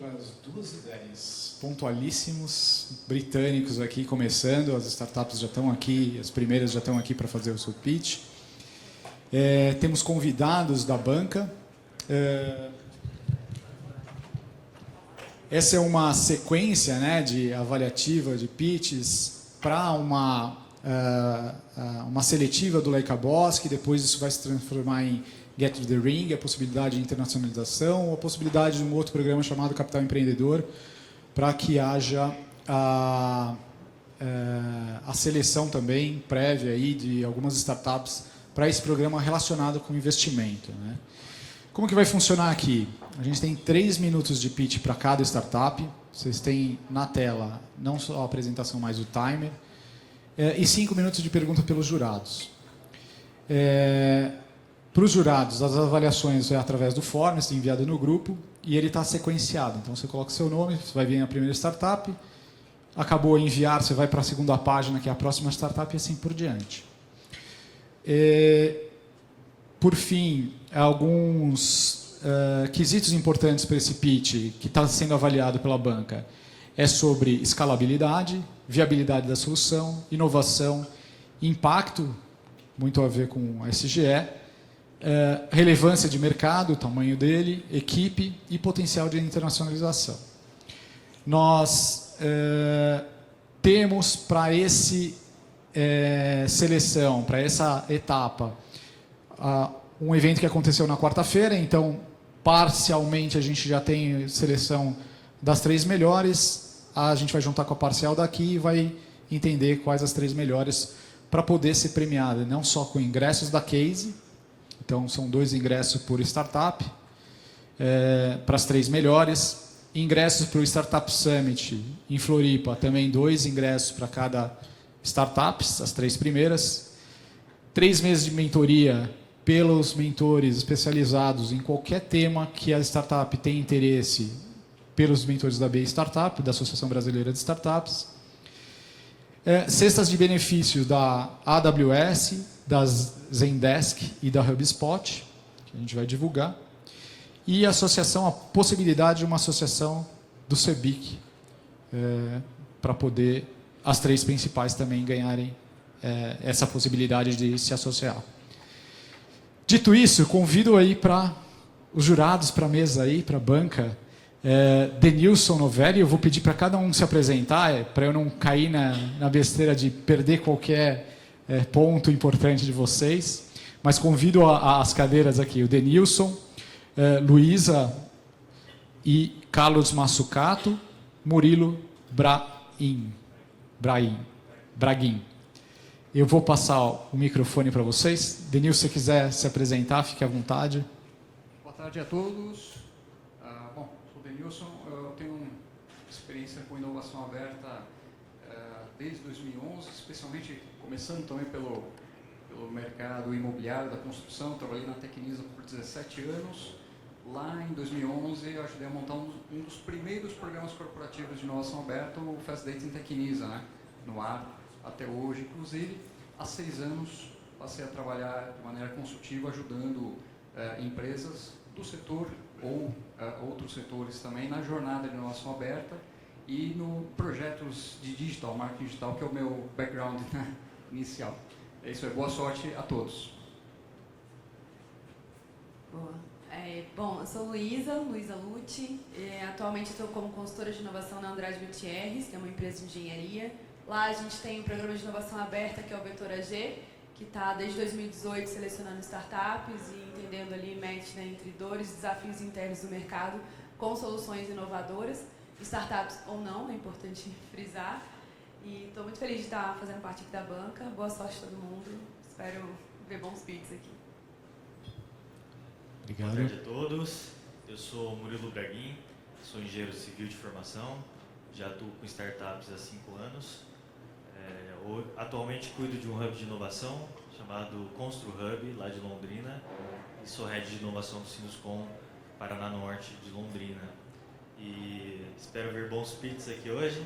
para as 2h10, pontualíssimos, britânicos aqui começando, as startups já estão aqui, as primeiras já estão aqui para fazer o seu pitch. Temos convidados da banca. Essa é uma sequência, né, de avaliativa de pitches para uma seletiva do Leica Boss, que depois isso vai se transformar em Get to the Ring, a possibilidade de internacionalização, ou a possibilidade de um outro programa chamado Capital Empreendedor, para que haja a seleção também prévia aí de algumas startups para esse programa relacionado com investimento, né? Como que vai funcionar aqui? A gente tem 3 minutos de pitch para cada startup. Vocês têm na tela não só a apresentação, mas o timer. E 5 minutos de pergunta pelos jurados. Para os jurados, as avaliações é através do Forms, enviado no grupo, e ele está sequenciado. Então, você coloca o seu nome, você vai vir na primeira startup, acabou de enviar, você vai para a segunda página, que é a próxima startup, e assim por diante. Por fim, alguns quesitos importantes para esse pitch, que está sendo avaliado pela banca, é sobre escalabilidade, viabilidade da solução, inovação, impacto, muito a ver com a SGE, relevância de mercado, o tamanho dele, equipe e potencial de internacionalização. Nós temos para esse seleção, para essa etapa, um evento que aconteceu na quarta-feira, então parcialmente a gente já tem seleção das 3 melhores, a gente vai juntar com a parcial daqui e vai entender quais as 3 melhores para poder ser premiada, não só com ingressos da Case. Então, são 2 ingressos por startup, para as 3 melhores. Ingressos para o Startup Summit em Floripa, também 2 ingressos para cada startup, as 3 primeiras. 3 meses de mentoria pelos mentores especializados em qualquer tema que a startup tem interesse, pelos mentores da BI Startup, da Associação Brasileira de Startups. Cestas de benefícios da AWS, das Zendesk e da HubSpot, que a gente vai divulgar, e a possibilidade de uma associação do CEBIC, para poder as 3 principais também ganharem essa possibilidade de se associar. Dito isso, convido aí para os jurados, para a mesa aí, para a banca, Denilson Novelli. Eu vou pedir para cada um se apresentar, para eu não cair na besteira de perder qualquer ponto importante de vocês, mas convido as cadeiras aqui, o Denilson, Luísa e Carlos Massucato, Murilo Braguin. Eu vou passar o microfone para vocês. Denilson, se quiser se apresentar, fique à vontade. Boa tarde a todos. Bom, sou o Denilson, eu tenho experiência com inovação aberta desde 2011, especialmente começando também pelo mercado imobiliário da construção. Trabalhei na Tecnisa por 17 anos. Lá em 2011 eu ajudei a montar um dos primeiros programas corporativos de inovação aberta, o Fast Dates em Tecnisa, né? No ar até hoje. Inclusive, há 6 anos passei a trabalhar de maneira consultiva, ajudando empresas do setor ou outros setores também na jornada de inovação aberta e no projetos de digital, marketing digital, que é o meu background, né, inicial. É isso aí, boa sorte a todos. Boa. Bom, eu sou Luísa Lucci. Atualmente estou como consultora de inovação na Andrade Gutierrez, que é uma empresa de engenharia. Lá a gente tem um programa de inovação aberta, que é o Vetor AG, que está desde 2018 selecionando startups e entendendo ali match, né, entre dores e desafios internos do mercado com soluções inovadoras, startups ou não, é importante frisar. E estou muito feliz de estar fazendo parte aqui da banca. Boa sorte a todo mundo. Espero ver bons pitches aqui. Obrigado. Boa tarde a todos. Eu sou Murilo Braguin, sou engenheiro civil de formação, já atuo com startups há 5 anos. Atualmente cuido de um hub de inovação chamado Constru Hub, lá de Londrina, e sou head de inovação do Sinuscom Paraná Norte de Londrina. E espero ver bons pitches aqui hoje,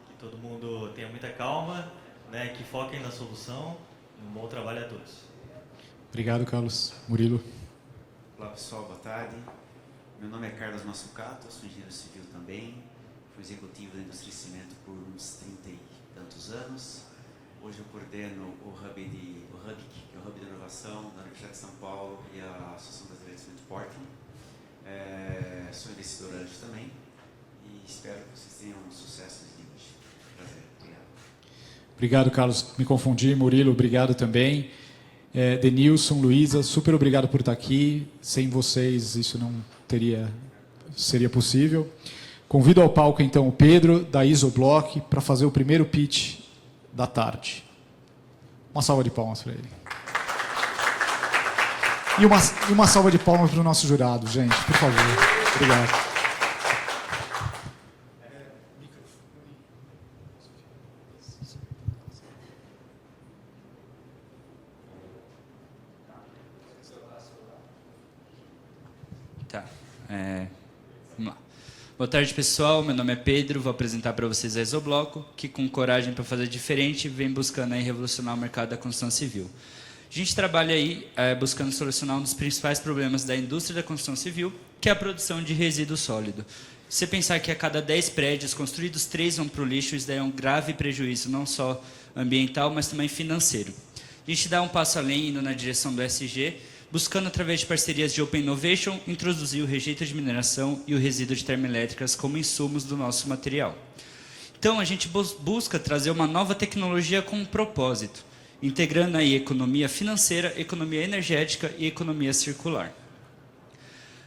que todo mundo tenha muita calma, né, que foquem na solução, e um bom trabalho a todos. Obrigado, Carlos. Murilo. Olá pessoal, boa tarde. Meu nome é Carlos Massucato, sou engenheiro civil também, fui executivo da indústria de cimento por uns 30 e tantos anos. Hoje eu coordeno o HUBIC, que é o Hub de Inovação da Universidade de São Paulo e a Associação Brasileira de Cimento Portland. Sou investidor anjo também e espero que vocês tenham um sucesso nesse vídeo. Prazer. Obrigado. Obrigado, Carlos. Me confundi. Murilo, obrigado também. Denilson, Luísa, super obrigado por estar aqui. Sem vocês isso não seria possível. Convido ao palco, então, o Pedro, da Isoblock, para fazer o primeiro pitch da tarde. Uma salva de palmas para ele. E uma salva de palmas para o nosso jurado, gente, por favor. Obrigado. Tá. Vamos lá. Boa tarde, pessoal. Meu nome é Pedro. Vou apresentar para vocês a Isobloco, que com coragem para fazer diferente vem buscando aí revolucionar o mercado da construção civil. A gente trabalha aí buscando solucionar um dos principais problemas da indústria da construção civil, que é a produção de resíduo sólido. Se você pensar que a cada 10 prédios construídos, 3 vão para o lixo, isso daí é um grave prejuízo, não só ambiental, mas também financeiro. A gente dá um passo além, indo na direção do ESG, buscando, através de parcerias de Open Innovation, introduzir o rejeito de mineração e o resíduo de termoelétricas como insumos do nosso material. Então, a gente busca trazer uma nova tecnologia com um propósito, integrando aí economia financeira, economia energética e economia circular.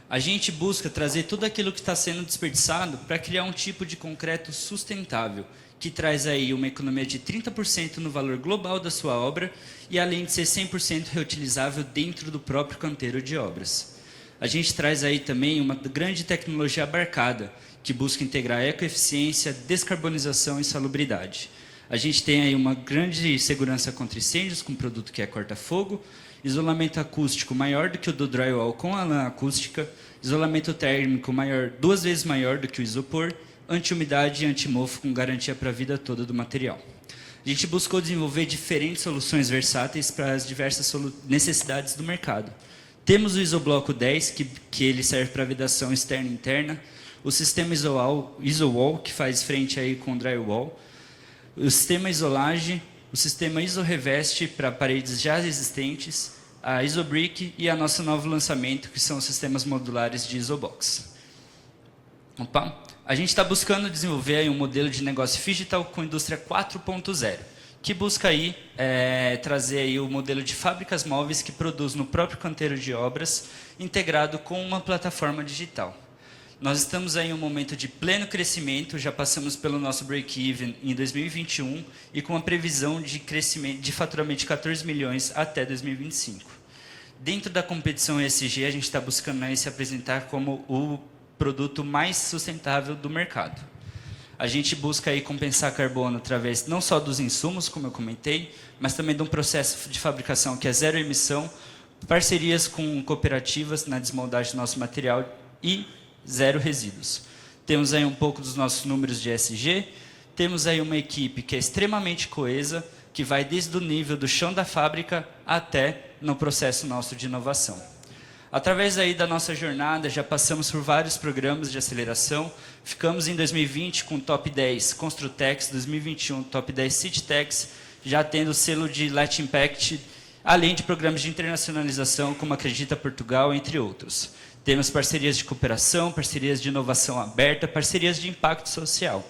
A gente busca trazer tudo aquilo que está sendo desperdiçado para criar um tipo de concreto sustentável, que traz aí uma economia de 30% no valor global da sua obra e além de ser 100% reutilizável dentro do próprio canteiro de obras. A gente traz aí também uma grande tecnologia abarcada, que busca integrar ecoeficiência, descarbonização e salubridade. A gente tem aí uma grande segurança contra incêndios com um produto que é corta-fogo, isolamento acústico maior do que o do drywall com a lã acústica, isolamento térmico maior, 2 vezes maior do que o isopor, anti-umidade e anti-mofo com garantia para a vida toda do material. A gente buscou desenvolver diferentes soluções versáteis para as diversas necessidades do mercado. Temos o Isobloco 10, que ele serve para vedação externa e interna, o sistema Isowall, que faz frente aí com o drywall, o sistema Isolage, o sistema Isoreveste para paredes já existentes, a Isobrick e a nosso novo lançamento, que são os sistemas modulares de Isobox. Opa! A gente está buscando desenvolver aí um modelo de negócio digital com indústria 4.0, que busca aí, trazer aí o modelo de fábricas móveis que produz no próprio canteiro de obras, integrado com uma plataforma digital. Nós estamos aí em um momento de pleno crescimento, já passamos pelo nosso break-even em 2021 e com uma previsão de crescimento de faturamento de 14 milhões até 2025. Dentro da competição ESG, a gente está buscando aí se apresentar como o produto mais sustentável do mercado. A gente busca aí compensar carbono através não só dos insumos, como eu comentei, mas também de um processo de fabricação que é zero emissão, parcerias com cooperativas na desmoldagem do nosso material e zero resíduos. Temos aí um pouco dos nossos números de ESG, temos aí uma equipe que é extremamente coesa, que vai desde o nível do chão da fábrica até no processo nosso de inovação. Através aí da nossa jornada, já passamos por vários programas de aceleração, ficamos em 2020 com o Top 10 Construtex, 2021 Top 10 Cititex, já tendo o selo de Latin Impact, além de programas de internacionalização como Acredita Portugal, entre outros. Temos parcerias de cooperação, parcerias de inovação aberta, parcerias de impacto social.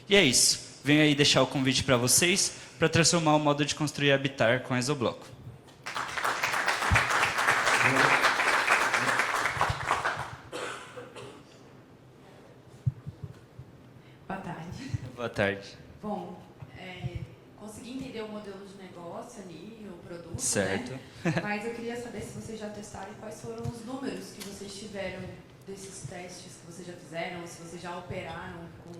E é isso. Venho aí deixar o convite para vocês para transformar o modo de construir e habitar com a Isobloco. Boa tarde. Boa tarde. Bom, consegui entender o modelo de negócio ali, o produto, Certo. né? Mas eu queria saber se vocês já testaram e quais foram os números que vocês tiveram desses testes que vocês já fizeram, se vocês já operaram com...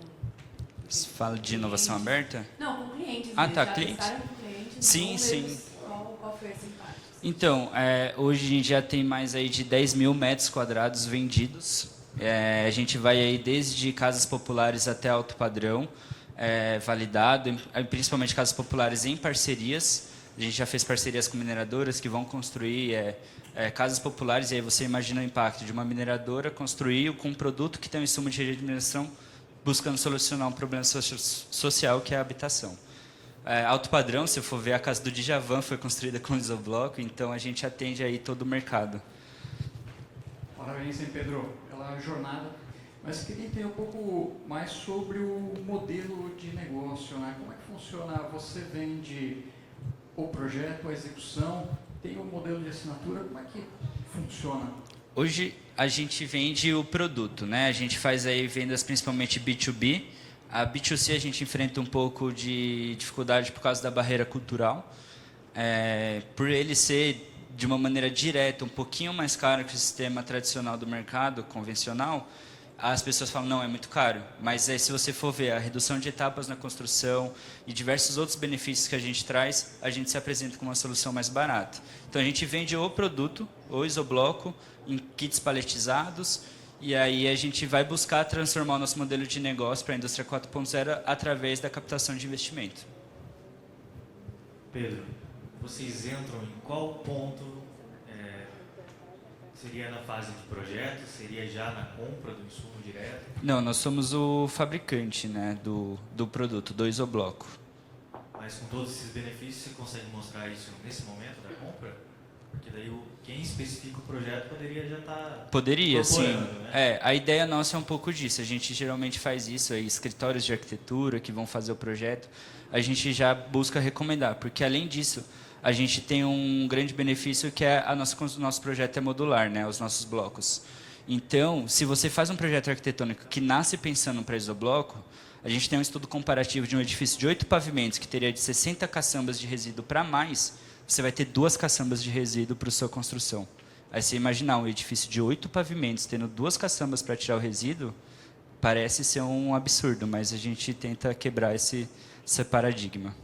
Você fala de inovação aberta? Não, com clientes. Ah, mesmo. tá, Já clientes. testaram com clientes? Sim, números, sim. Qual foi esse impacto? Então, hoje a gente já tem mais aí de 10 mil metros quadrados vendidos. A gente vai aí desde casas populares até alto padrão, validado, principalmente casas populares em parcerias. A gente já fez parcerias com mineradoras que vão construir casas populares, e aí você imagina o impacto de uma mineradora construir com um produto que tem um insumo de rede de mineração buscando solucionar um problema social que é a habitação. Alto padrão, se eu for ver, a casa do Djavan foi construída com isobloco, então a gente atende aí todo o mercado. Parabéns, hein, Pedro, pela jornada. Mas queria entender um pouco mais sobre o modelo de negócio, né? Como é que funciona? Você vende o projeto, a execução, tem um modelo de assinatura, como é que funciona? Hoje a gente vende o produto, né? A gente faz aí vendas principalmente B2B. A B2C a gente enfrenta um pouco de dificuldade por causa da barreira cultural. Por ele ser de uma maneira direta um pouquinho mais caro que o sistema tradicional do mercado convencional, as pessoas falam, não, é muito caro. Mas se você for ver a redução de etapas na construção e diversos outros benefícios que a gente traz, a gente se apresenta com uma solução mais barata. Então, a gente vende o produto, o isobloco, em kits paletizados, e aí a gente vai buscar transformar o nosso modelo de negócio para a indústria 4.0 através da captação de investimento. Pedro, vocês entram em qual ponto? Seria na fase de projeto? Seria já na compra do insumo direto? Não, nós somos o fabricante, né, do produto, do isobloco. Mas com todos esses benefícios, você consegue mostrar isso nesse momento da compra? Porque daí quem especifica o projeto poderia já estar... Poderia, sim. Né? A ideia nossa é um pouco disso. A gente geralmente faz isso, escritórios de arquitetura que vão fazer o projeto, a gente já busca recomendar, porque além disso, a gente tem um grande benefício que é o nosso projeto é modular, né, os nossos blocos. Então, se você faz um projeto arquitetônico que nasce pensando para isobloco, a gente tem um estudo comparativo de um edifício de 8 pavimentos que teria de 60 caçambas de resíduo para mais, você vai ter 2 caçambas de resíduo para a sua construção. Aí você imaginar um edifício de 8 pavimentos tendo 2 caçambas para tirar o resíduo, parece ser um absurdo, mas a gente tenta quebrar esse paradigma.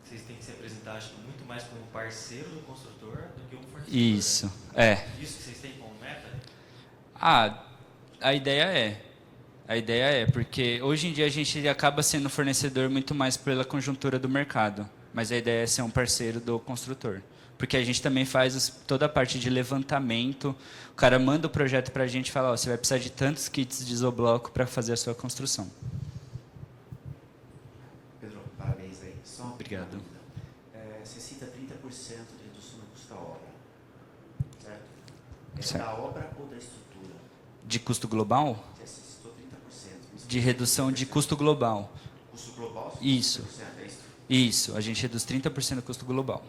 Vocês têm que se apresentar, acho que muito mais como parceiro do construtor do que um fornecedor. Isso, né? Isso que vocês têm como meta? A ideia é, porque hoje em dia a gente acaba sendo fornecedor muito mais pela conjuntura do mercado, mas a ideia é ser um parceiro do construtor. Porque a gente também faz toda a parte de levantamento, o cara manda o projeto para a gente e fala, você vai precisar de tantos kits de isobloco para fazer a sua construção. Pedro, parabéns aí. Só uma Obrigado. dúvida. Você cita 30% de redução no custo da obra, certo? Certo. Da obra ou da estrutura? De custo global? Você citou 30%. De redução de custo global. Custo global? Isso. 30%, é isso? Isso, a gente reduz 30% do custo global.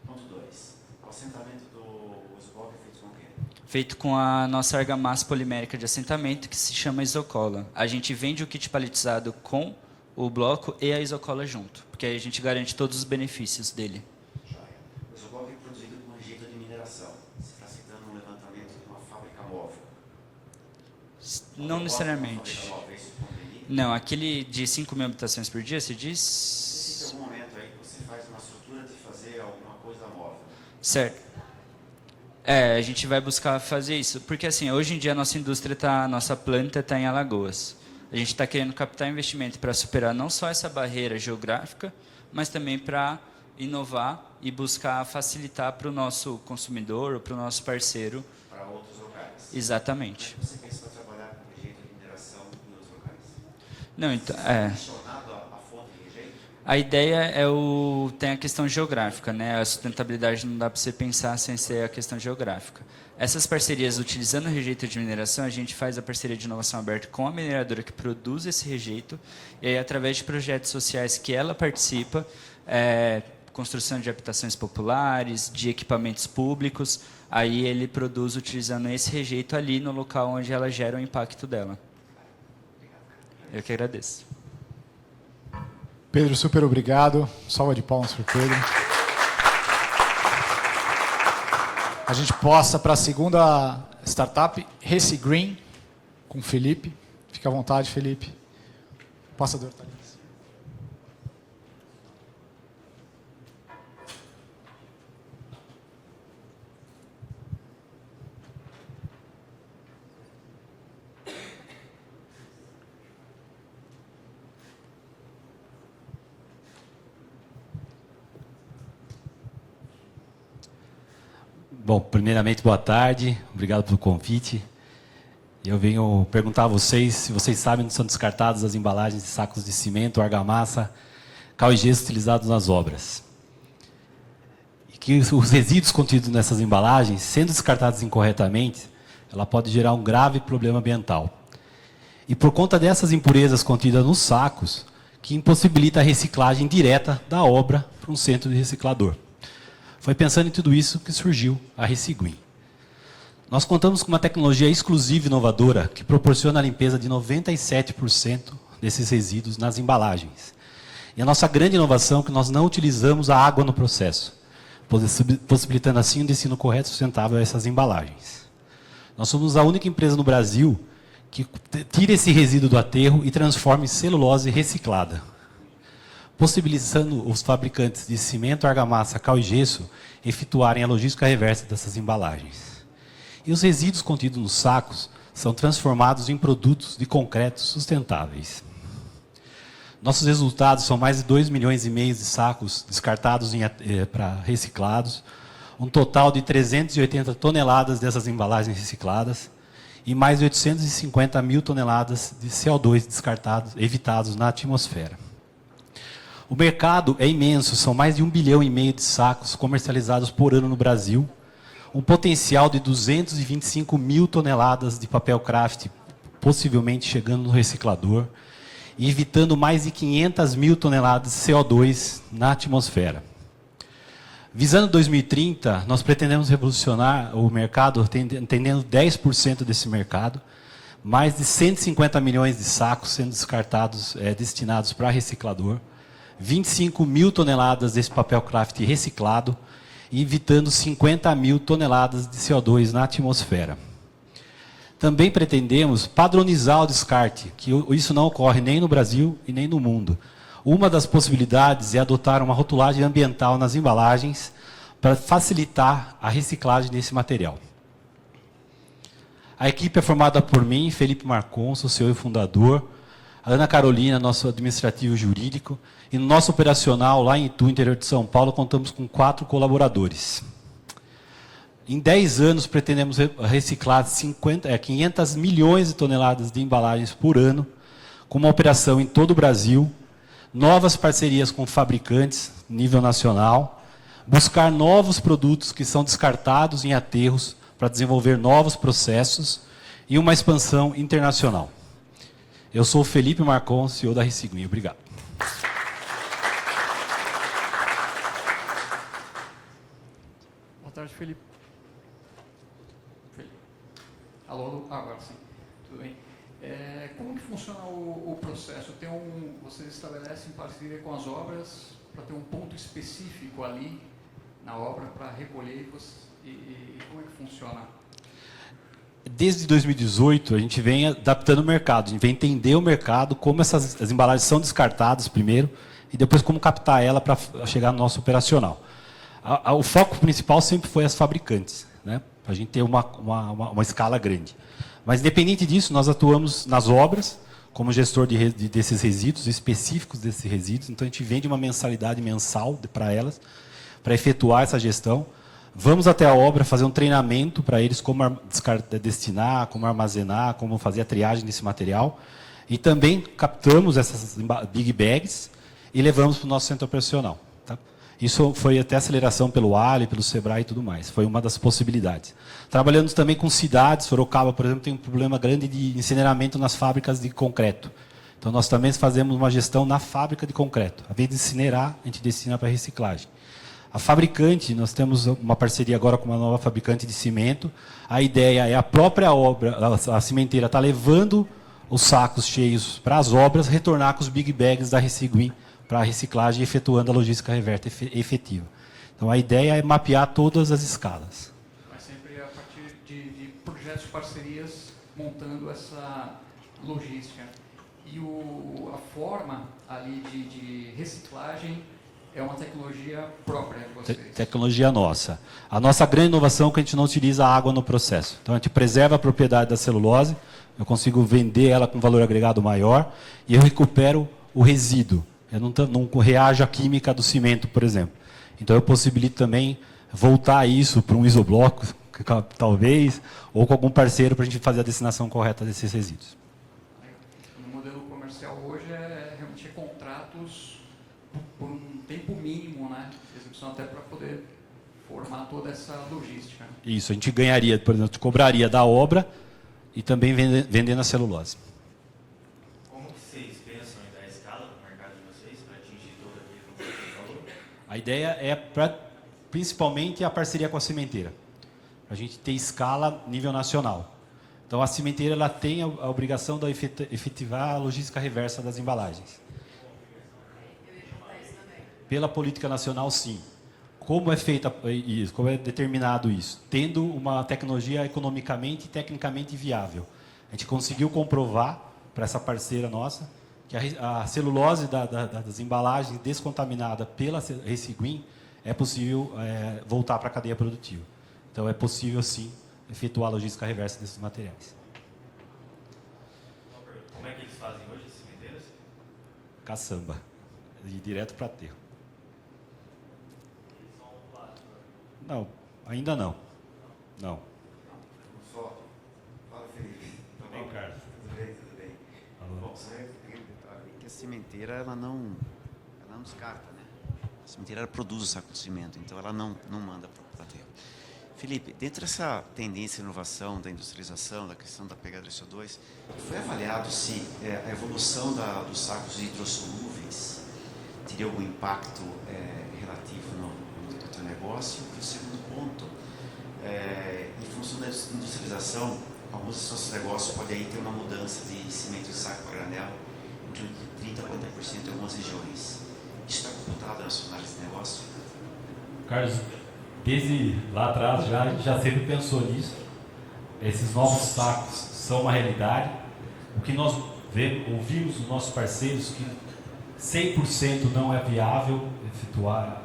Ponto 2. O assentamento do isobloco é feito com o quê? Feito com a nossa argamassa polimérica de assentamento, que se chama isocola. A gente vende o kit paletizado com o bloco e a isocola junto, porque aí a gente garante todos os benefícios dele. Joia. O isobloco é produzido com um jeito de mineração. Você está citando um levantamento de uma fábrica móvel. Não necessariamente. Uma fábrica móvel, é isso que eu entendi? Não, aquele de 5.000 habitações por dia, se diz? Se em algum momento aí que você faz uma estrutura de fazer alguma coisa móvel. Certo. A gente vai buscar fazer isso, porque assim, hoje em dia a nossa planta está em Alagoas. A gente está querendo captar investimento para superar não só essa barreira geográfica, mas também para inovar e buscar facilitar para o nosso consumidor ou para o nosso parceiro. Para outros locais. Exatamente. Como é que você pensa para trabalhar com rejeito de mineração em outros locais? Não, então, Condicionado a fonte de rejeito? a ideia tem a questão geográfica, né? A sustentabilidade não dá para você pensar sem ser a questão geográfica. Essas parcerias, utilizando o rejeito de mineração, a gente faz a parceria de inovação aberta com a mineradora que produz esse rejeito, e aí, através de projetos sociais que ela participa, construção de habitações populares, de equipamentos públicos, aí ele produz utilizando esse rejeito ali no local onde ela gera o impacto dela. Eu que agradeço. Pedro, super obrigado. Salva de palmas para o Pedro. A gente passa para a segunda startup, Reci Green, com o Felipe. Fique à vontade, Felipe. O passador está ali. Bom, primeiramente, boa tarde. Obrigado pelo convite. Eu venho perguntar a vocês se vocês sabem onde são descartadas as embalagens de sacos de cimento, argamassa, cal e gesso utilizados nas obras. E que os resíduos contidos nessas embalagens, sendo descartados incorretamente, ela pode gerar um grave problema ambiental. E por conta dessas impurezas contidas nos sacos, que impossibilita a reciclagem direta da obra para um centro de reciclador. Foi pensando em tudo isso que surgiu a Resiguin. Nós contamos com uma tecnologia exclusiva e inovadora que proporciona a limpeza de 97% desses resíduos nas embalagens. E a nossa grande inovação é que nós não utilizamos a água no processo, possibilitando assim um destino correto e sustentável a essas embalagens. Nós somos a única empresa no Brasil que tira esse resíduo do aterro e transforma em celulose reciclada, possibilitando os fabricantes de cimento, argamassa, cal e gesso efetuarem a logística reversa dessas embalagens. E os resíduos contidos nos sacos são transformados em produtos de concreto sustentáveis. Nossos resultados são mais de 2,5 milhões de sacos descartados para reciclados, um total de 380 toneladas dessas embalagens recicladas e mais de 850 mil toneladas de CO2 descartados, evitados na atmosfera. O mercado é imenso, são mais de 1,5 bilhão de sacos comercializados por ano no Brasil, um potencial de 225 mil toneladas de papel craft, possivelmente chegando no reciclador, e evitando mais de 500 mil toneladas de CO2 na atmosfera. Visando 2030, nós pretendemos revolucionar o mercado, atendendo 10% desse mercado, mais de 150 milhões de sacos sendo descartados, destinados para reciclador, 25 mil toneladas desse papel craft reciclado e evitando 50 mil toneladas de CO2 na atmosfera. Também pretendemos padronizar o descarte, que isso não ocorre nem no Brasil e nem no mundo. Uma das possibilidades é adotar uma rotulagem ambiental nas embalagens para facilitar a reciclagem desse material. A equipe é formada por mim, Felipe Marcon, sou CEO e fundador, a Ana Carolina, nosso administrativo jurídico, e no nosso operacional, lá em Itu, interior de São Paulo, contamos com 4 colaboradores. Em 10 anos, pretendemos reciclar 500 milhões de toneladas de embalagens por ano, com uma operação em todo o Brasil, novas parcerias com fabricantes, nível nacional, buscar novos produtos que são descartados em aterros para desenvolver novos processos e uma expansão internacional. Eu sou o Felipe Marcon, CEO da Resiguin. Obrigado. Boa tarde, Felipe. Alô, alô? Agora sim. Tudo bem. Como que funciona o processo? Vocês estabelecem parceria com as obras para ter um ponto específico ali na obra para recolher e como é que funciona? Desde 2018, a gente vem adaptando o mercado, a gente vem entender o mercado, como as embalagens são descartadas primeiro, e depois como captar ela para chegar no nosso operacional. O foco principal sempre foi as fabricantes, né? Para a gente ter uma escala grande. Mas, independente disso, nós atuamos nas obras, como gestor desses resíduos, específicos desses resíduos. Então, a gente vende uma mensalidade mensal para elas, para efetuar essa gestão. Vamos até a obra fazer um treinamento para eles, como destinar, como armazenar, como fazer a triagem desse material. E também captamos essas big bags e levamos para o nosso centro operacional. Tá? Isso foi até aceleração pelo Ali, pelo Sebrae e tudo mais. Foi uma das possibilidades. Trabalhamos também com cidades. Sorocaba, por exemplo, tem um problema grande de incineramento nas fábricas de concreto. Então, nós também fazemos uma gestão na fábrica de concreto. Ao invés de incinerar, a gente destina para reciclagem. A fabricante, nós temos uma parceria agora com uma nova fabricante de cimento. A ideia é a própria obra, a cimenteira está levando os sacos cheios para as obras, retornar com os big bags da Resiguin para a reciclagem, efetuando a logística reversa efetiva. Então, a ideia é mapear todas as escalas. Mas sempre a partir de projetos, parcerias, montando essa logística. E a forma ali de reciclagem é uma tecnologia própria de vocês? Tecnologia nossa. A nossa grande inovação é que a gente não utiliza água no processo. Então, a gente preserva a propriedade da celulose, eu consigo vender ela com valor agregado maior e eu recupero o resíduo. Eu não reajo à química do cimento, por exemplo. Então, eu possibilito também voltar isso para um isobloco, talvez, ou com algum parceiro para a gente fazer a destinação correta desses resíduos. No modelo comercial hoje realmente contratos por um tempo mínimo, né? De execução, até para poder formar toda essa logística. Isso, a gente ganharia, por exemplo, cobraria da obra e também vendendo a celulose. Como que vocês pensam em dar escala no mercado de vocês para atingir todo aquele que você falou? A ideia é principalmente a parceria com a cimenteira. A gente ter escala nível nacional. Então a cimenteira ela tem a obrigação de efetivar a logística reversa das embalagens. Pela política nacional, sim. Como é feita isso? Como é determinado isso? Tendo uma tecnologia economicamente e tecnicamente viável. A gente conseguiu comprovar para essa parceira nossa que a celulose das embalagens descontaminada pela Resiguin é possível voltar para a cadeia produtiva. Então é possível sim efetuar a logística reversa desses materiais. Como é que eles fazem hoje, as cimenteiras? Caçamba, e direto para aterro. Não, ainda não. Não. Só. Fala, Felipe. Tudo bem, Carlos? Tudo bem, tudo bem. Alô. Bom, você tem um detalhe que a cimenteira, ela não descarta, né? A cimenteira, ela produz o saco de cimento, então ela não manda para o aterro. Felipe, dentro dessa tendência de inovação, da industrialização, da questão da pegada de CO2, foi avaliado se a evolução dos sacos hidrossolúveis teria algum impacto relativo no teu negócio? E o segundo ponto, em função da industrialização, alguns dos nossos negócios podem aí ter uma mudança de cimento de saco para granel entre 30% a 40% em algumas regiões. Isso está computado na sua análise de negócio? Carlos, desde lá atrás já sempre pensou nisso. Esses novos sacos são uma realidade. O que nós ouvimos dos nossos parceiros que 100% não é viável efetuar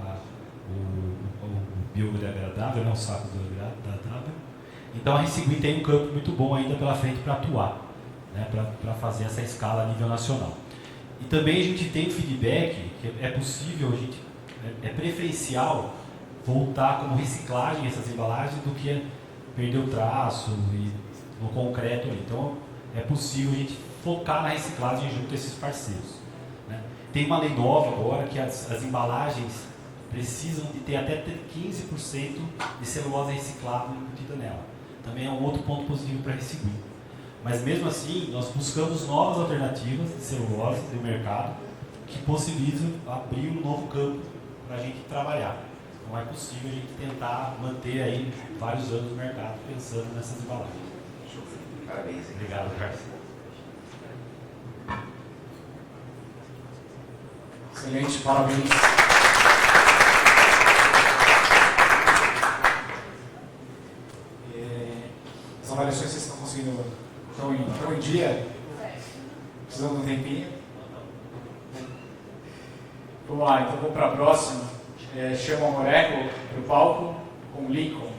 o biodegradável, né, o saco biodegradável. Então a Resiguin tem um campo muito bom ainda pela frente para atuar, né, para fazer essa escala a nível nacional. E também a gente tem feedback que é possível, é preferencial voltar como reciclagem essas embalagens do que perder o traço e no concreto ali. Então é possível a gente focar na reciclagem junto a esses parceiros, né? Tem uma lei nova agora que as embalagens precisam de ter até 15% de celulose reciclável embutida nela. Também é um outro ponto positivo para a Resiguin. Mas mesmo assim, nós buscamos novas alternativas de celulose do mercado que possibilitam abrir um novo campo para a gente trabalhar. Não é possível a gente tentar manter aí vários anos no mercado pensando nessas embalagens. Parabéns. Obrigado, Carlos. Excelente, parabéns. As avaliações vocês estão conseguindo, estão em dia? Precisando de um tempinho? Vamos lá, então vou para a próxima. Chama o Moreco para o palco com o Lincoln.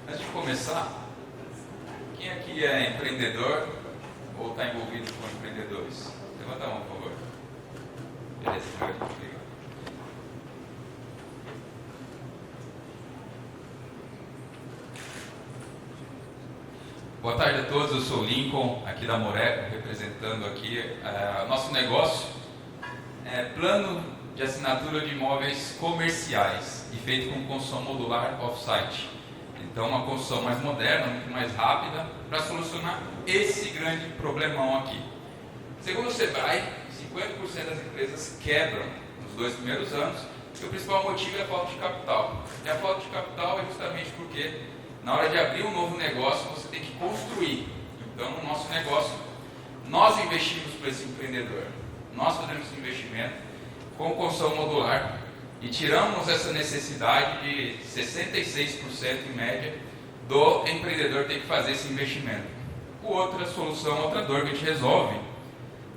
Antes de começar, quem aqui é empreendedor ou está envolvido com empreendedores? Levanta a mão, por favor. Beleza, obrigado. Boa tarde a todos, eu sou o Lincoln, aqui da Moreco, representando aqui nosso negócio. Plano de assinatura de imóveis comerciais e feito com construção modular off-site. Então, uma construção mais moderna, muito mais rápida, para solucionar esse grande problemão aqui. Segundo o Sebrae, 50% das empresas quebram nos 2 primeiros anos e o principal motivo é a falta de capital. E a falta de capital é justamente porque na hora de abrir um novo negócio, você tem que construir. Então, no nosso negócio, nós investimos para esse empreendedor. Nós fazemos esse investimento com construção modular e tiramos essa necessidade de 66% em média do empreendedor ter que fazer esse investimento. Outra solução, outra dor que a gente resolve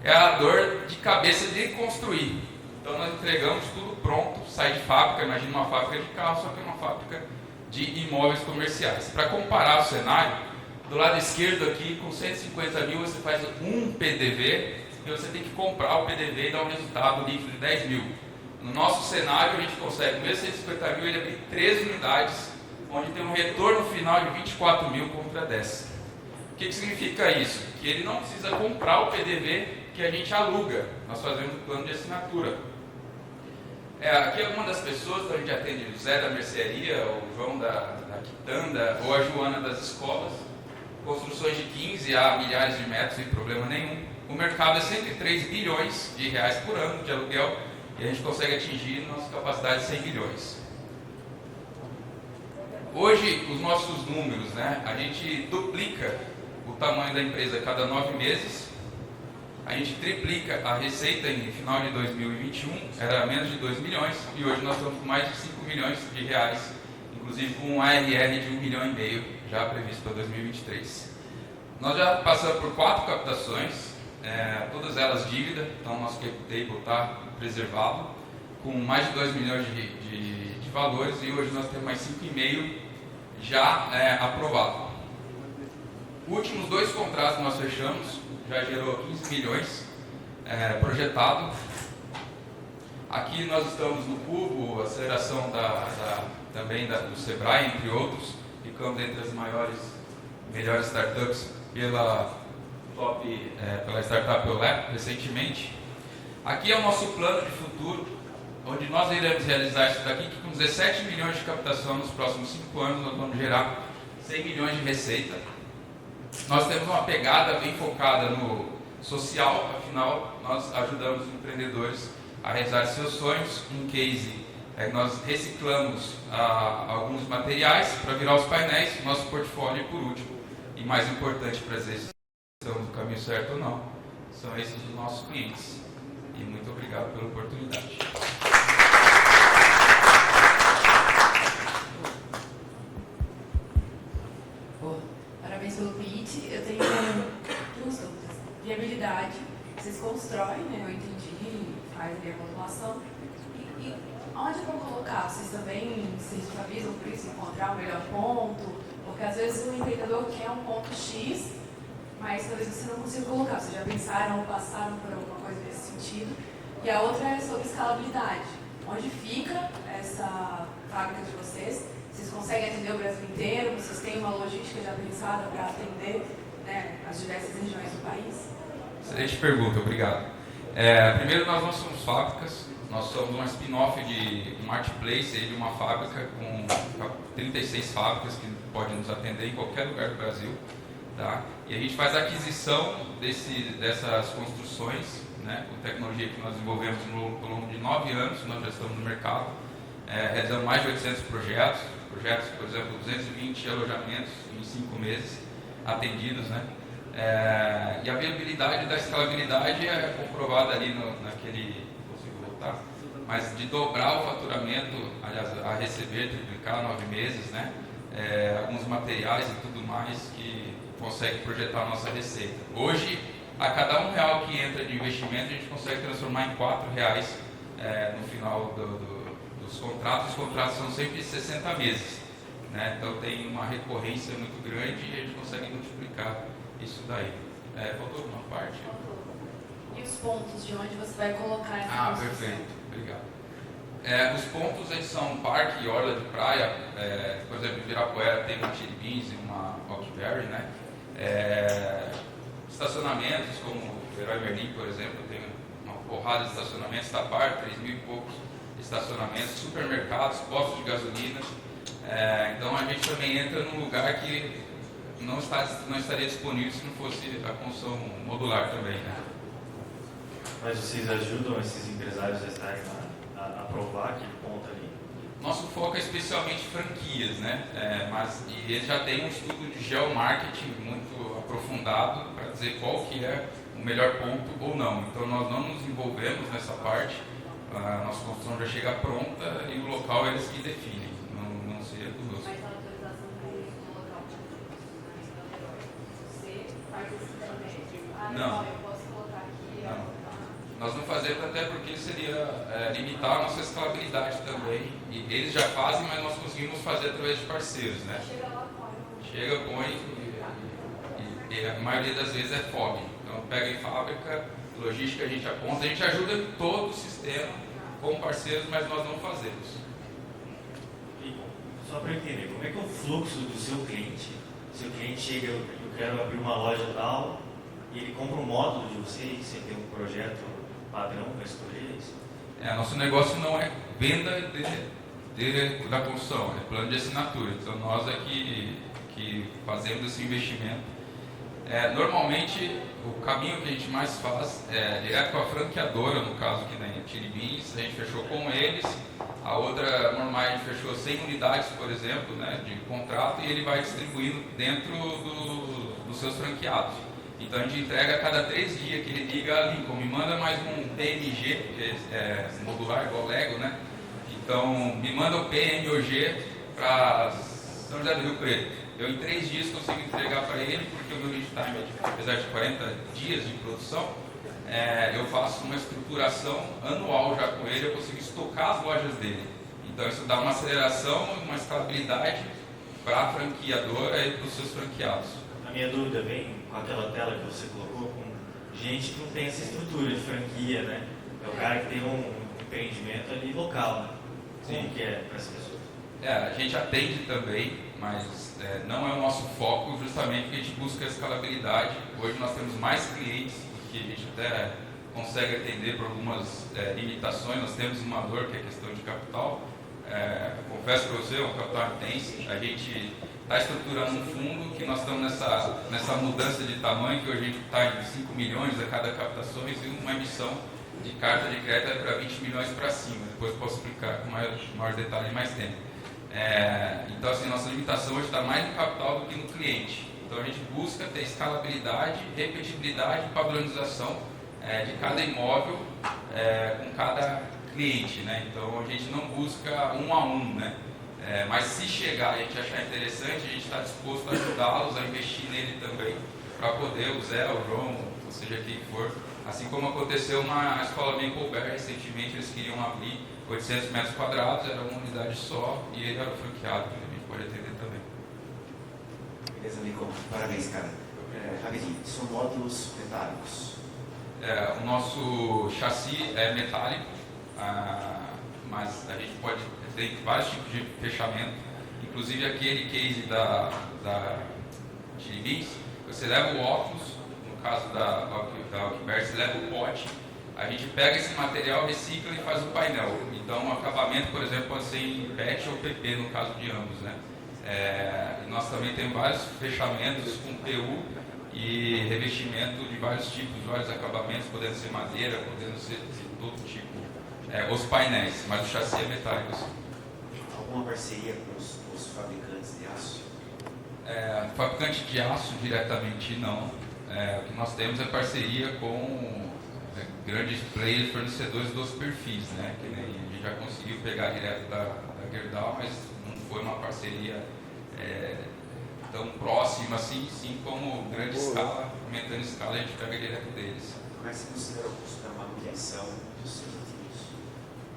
é a dor de cabeça de construir. Então, nós entregamos tudo pronto, sai de fábrica, imagina uma fábrica de carro, só que é uma fábrica de imóveis comerciais. Para comparar o cenário, Do lado esquerdo aqui, com 150 mil, você faz um PDV e você tem que comprar o PDV e dar um resultado líquido de 10 mil. No nosso cenário, a gente consegue, com esses 150 mil, ele abrir 13 unidades, onde tem um retorno final de 24 mil contra 10. O que significa isso? Que ele não precisa comprar o PDV que a gente aluga. Nós fazemos um plano de assinatura. Aqui algumas das pessoas, então a gente atende o Zé da mercearia, o João da quitanda, ou a Joana das escolas. Construções de 15 a milhares de metros sem problema nenhum. O mercado é 103 bilhões de reais por ano de aluguel e a gente consegue atingir nossa capacidade de 100 bilhões. Hoje, os nossos números, né, a gente duplica o tamanho da empresa a cada 9 meses, a gente triplica a receita em final de 2021, era menos de 2 milhões, e hoje nós estamos com mais de 5 milhões de reais, inclusive com um ARR de 1,5 milhão já previsto para 2023. Nós já passamos por 4 captações, todas elas dívida, então nosso cap table está preservado, com mais de 2 milhões de valores, e hoje nós temos mais 5,5 já aprovado. Os últimos 2 contratos que nós fechamos já gerou 15 milhões projetado. Aqui nós estamos no Cubo, aceleração também do Sebrae, entre outros. Ficamos entre as melhores startups pela Startup Olé, recentemente. Aqui é o nosso plano de futuro, onde nós iremos realizar isso daqui, que com 17 milhões de captação nos próximos 5 anos, nós vamos gerar 100 milhões de receita. Nós temos uma pegada bem focada no social, afinal, nós ajudamos os empreendedores a realizar seus sonhos. Um case é que nós reciclamos alguns materiais para virar os painéis, nosso portfólio, e por último, e mais importante para dizer se estamos no caminho certo ou não, são esses os nossos clientes. E muito obrigado pela oportunidade. Parabéns pelo pitch. Eu tenho 2 dúvidas. Viabilidade, vocês constroem, né? Eu entendi, faz ali a modulação. E onde vão colocar? Vocês também se responsabilizam por isso, encontrar o melhor ponto? Porque às vezes o empreendedor quer um ponto X, mas talvez você não consiga colocar. Vocês já pensaram ou passaram por alguma coisa nesse sentido? E a outra é sobre escalabilidade. Onde fica essa fábrica de vocês? Vocês conseguem atender o Brasil inteiro? Vocês têm uma logística já pensada para atender, né, as diversas regiões do país? Excelente pergunta, obrigado. Primeiro, nós não somos fábricas, nós somos uma spin-off de marketplace, de uma fábrica com 36 fábricas que podem nos atender em qualquer lugar do Brasil. Tá? E a gente faz a aquisição dessas construções, né, com tecnologia que nós desenvolvemos ao longo de 9 anos, nós já estamos no mercado, realizando mais de 800 projetos, por exemplo, 220 alojamentos em 5 meses atendidos, né? E a viabilidade da escalabilidade é comprovada ali naquele, consigo voltar, mas de dobrar o faturamento, aliás, a receber, triplicar 9 meses, né? Alguns materiais e tudo mais que consegue projetar a nossa receita. Hoje, a cada R$1 que entra de investimento, a gente consegue transformar em R$4 no final dos contratos. Os contratos são sempre 60 meses, né? Então tem uma recorrência muito grande e a gente consegue multiplicar isso daí. Faltou alguma parte? E os pontos de onde você vai colocar essa construção? Perfeito, obrigado. Os pontos eles são parque e orla de praia. Por exemplo, em Ibirapuera tem uma Chili Beans e uma Rockberry, né? Estacionamentos como o Herói Merlin, por exemplo, tem uma porrada de estacionamentos, Tapar, 3.000 e poucos estacionamentos, supermercados, postos de gasolina. Então a gente também entra num lugar que não estaria disponível se não fosse a construção modular também, né? Mas vocês ajudam esses empresários a estarem a provar aquele ponto ali? Nosso foco é especialmente franquias, né? E eles já têm um estudo de geomarketing muito aprofundado para dizer qual que é o melhor ponto ou não. Então nós não nos envolvemos nessa parte, a nossa construção já chega pronta e o local eles que definem, não seria conosco. Mas a autorização para eles colocar o ponto você faz isso também? Não. Eu posso colocar aqui. Não. Nós não fazemos até porque seria limitar a nossa escalabilidade também. E eles já fazem, mas nós conseguimos fazer através de parceiros, né? Chega lá fora. Chega, põe e e a maioria das vezes é FOB. Então, pega em fábrica, logística a gente aponta, a gente ajuda em todo o sistema com parceiros, mas nós não fazemos. E, só para entender, como é que é o fluxo do seu cliente? Se o cliente chega, eu quero abrir uma loja tal, e ele compra um módulo de vocês, você tem um projeto padrão para escolher isso? Nosso negócio não é venda da construção, é plano de assinatura. Então, nós é que fazemos esse investimento. Normalmente, o caminho que a gente mais faz é direto com a franqueadora, no caso que nem a Chili Beans, a gente fechou com eles. A outra, normal, a gente fechou 100 unidades, por exemplo, né, de contrato, e ele vai distribuindo dentro dos seus franqueados. Então, a gente entrega a cada 3 dias que ele liga, Lincoln, me manda mais um PMG, porque é modular igual Lego, né? Então, me manda o PMOG para São José do Rio Preto. Eu, em 3 dias, consigo entregar para ele, porque o meu lead time, apesar de 40 dias de produção, eu faço uma estruturação anual já com ele, eu consigo estocar as lojas dele. Então, isso dá uma aceleração, uma escalabilidade para a franqueadora e para os seus franqueados. A minha dúvida vem com aquela tela que você colocou, com gente que não tem essa estrutura de franquia, né? É o cara que tem um empreendimento ali local, né? Como que é para essa pessoa? A gente atende também, mas não é o nosso foco, justamente porque a gente busca a escalabilidade. Hoje nós temos mais clientes do que a gente até consegue atender por algumas limitações. Nós temos uma dor que é a questão de capital. Confesso para você, é um capital intenso. A gente está estruturando um fundo que nós estamos nessa mudança de tamanho, que hoje a gente está em 5 milhões a cada captação e uma emissão de carta de crédito para 20 milhões para cima. Depois posso explicar com maior detalhe em mais tempo. Então, assim, nossa limitação hoje está mais no capital do que no cliente. Então, a gente busca ter escalabilidade, repetibilidade e padronização de cada imóvel com cada cliente, né? Então, a gente não busca um a um, né? Mas se chegar e a gente achar interessante, a gente está disposto a ajudá-los a investir nele também, para poder o Zé, o João, ou seja, quem for. Assim como aconteceu uma escola bem Colbert recentemente, eles queriam abrir 800 metros quadrados, era uma unidade só, e ele era o franqueado, que a gente pode atender também. Beleza, Lincoln. Parabéns, cara. Rapidinho, são módulos metálicos. O nosso chassi é metálico, mas a gente pode ter vários tipos de fechamento, inclusive aquele case da Chili Beans, você leva o óculos, no caso da Alquiver, você leva o pote, a gente pega esse material, recicla e faz o painel. Então, o acabamento, por exemplo, pode ser em PET ou PP, no caso de ambos, né? Nós também temos vários fechamentos com PU e revestimento de vários tipos, vários acabamentos, podendo ser madeira, podendo ser de todo tipo. Os painéis, mas o chassi é metálico. Assim. Alguma parceria com os fabricantes de aço? Fabricante de aço diretamente não. O que nós temos é parceria com grandes players, fornecedores dos perfis, né? Que nem a gente já conseguiu pegar direto da Gerdau, mas não foi uma parceria tão próxima assim, sim como grande escala, aumentando escala, a gente pega direto deles. Como é que você considera o custo da manutenção dos seus ativos?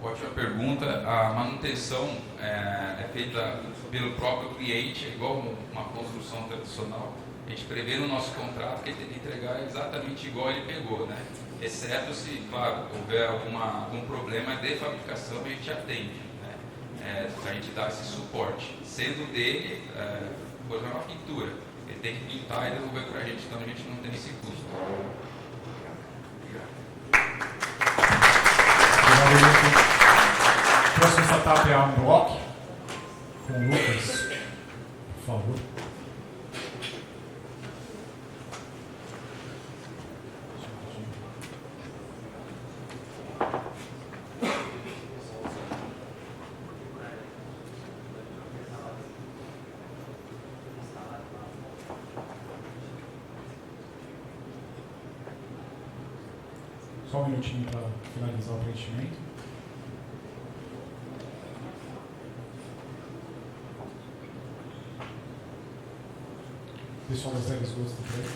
Ótima pergunta. A manutenção é feita pelo próprio cliente, igual uma construção tradicional. A gente prevê no nosso contrato que ele tem que entregar exatamente igual ele pegou, né? Exceto se, claro, houver algum problema de fabricação, a gente atende, né? A gente dá esse suporte. Sendo dele, por exemplo, uma pintura. Ele tem que pintar e devolver para a gente, então a gente não tem esse custo. Próximo setup é um bloco com o Lucas, por favor. Só um minutinho para finalizar o preenchimento. Pessoal das regras gostam também.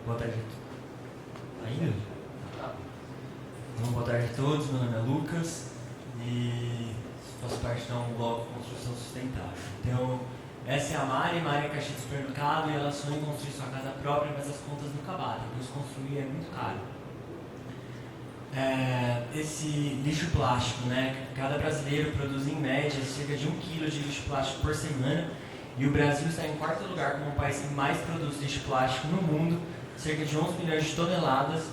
Boa tarde. Ainda? todos, meu nome é Lucas e faço parte da blog Construção Sustentável. Então, essa é a Mari é caixa de supermercado e ela sonha em construir sua casa própria, mas as contas nunca batem, pois construir é muito caro. Esse lixo plástico, né? Cada brasileiro produz em média cerca de 1 kg de lixo plástico por semana e o Brasil está em 4º lugar como o país que mais produz lixo plástico no mundo, cerca de 11 milhões de toneladas,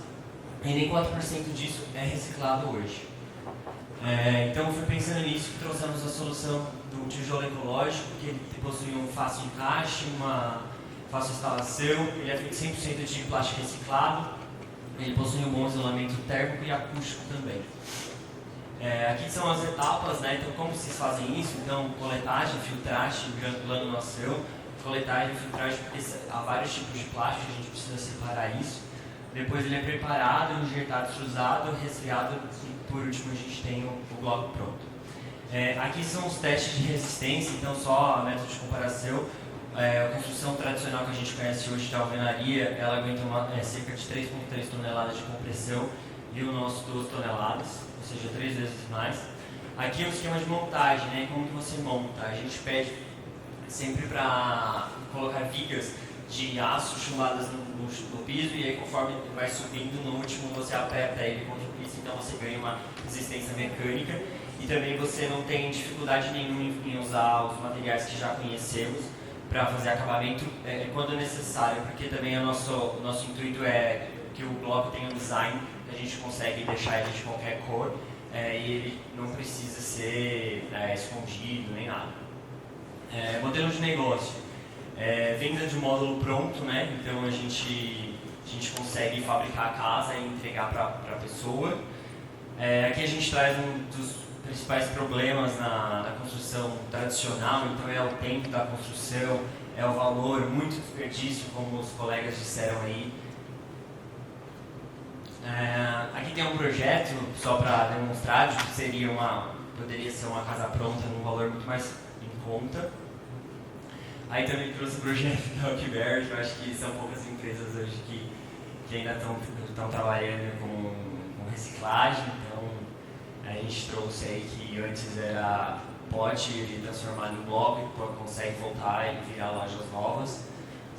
e nem 4% disso é reciclado hoje. Então, foi pensando nisso que trouxemos a solução do tijolo ecológico, que ele possui um fácil encaixe, uma fácil instalação, ele é feito 100% de plástico reciclado, ele possui um bom isolamento térmico e acústico também. Aqui são as etapas, né? Então, como vocês fazem isso? Então, coletagem, filtragem, granulação, coletagem, filtragem, porque há vários tipos de plástico, a gente precisa separar isso. Depois ele é preparado, injetado, usado, resfriado e por último a gente tem o bloco pronto. Aqui são os testes de resistência, então só a método de comparação. A construção tradicional que a gente conhece hoje de alvenaria, ela aguenta cerca de 3,3 toneladas de compressão e o nosso 12 toneladas, ou seja, 3 vezes mais. Aqui é um esquema de montagem, né? Como que você monta? A gente pede sempre para colocar vigas de aço chumbadas no piso e aí conforme vai subindo, no último você aperta ele contra o piso, então você ganha uma resistência mecânica e também você não tem dificuldade nenhuma em usar os materiais que já conhecemos para fazer acabamento quando necessário, porque também o nosso intuito é que o bloco tenha um design que a gente consegue deixar ele de qualquer cor e ele não precisa ser escondido nem nada. Modelo de negócio. Venda de módulo pronto, né? Então a gente consegue fabricar a casa e entregar para a pessoa. Aqui a gente traz um dos principais problemas na construção tradicional, então é o tempo da construção, é o valor, muito desperdício, como os colegas disseram aí. Aqui tem um projeto, só para demonstrar, de que poderia ser uma casa pronta num valor muito mais em conta. Aí também trouxe o projeto da Oakberry, que eu acho que são poucas empresas hoje que ainda estão trabalhando com reciclagem. Então, a gente trouxe aí que antes era pote, ele transformado em bloco, e consegue voltar e virar lojas novas.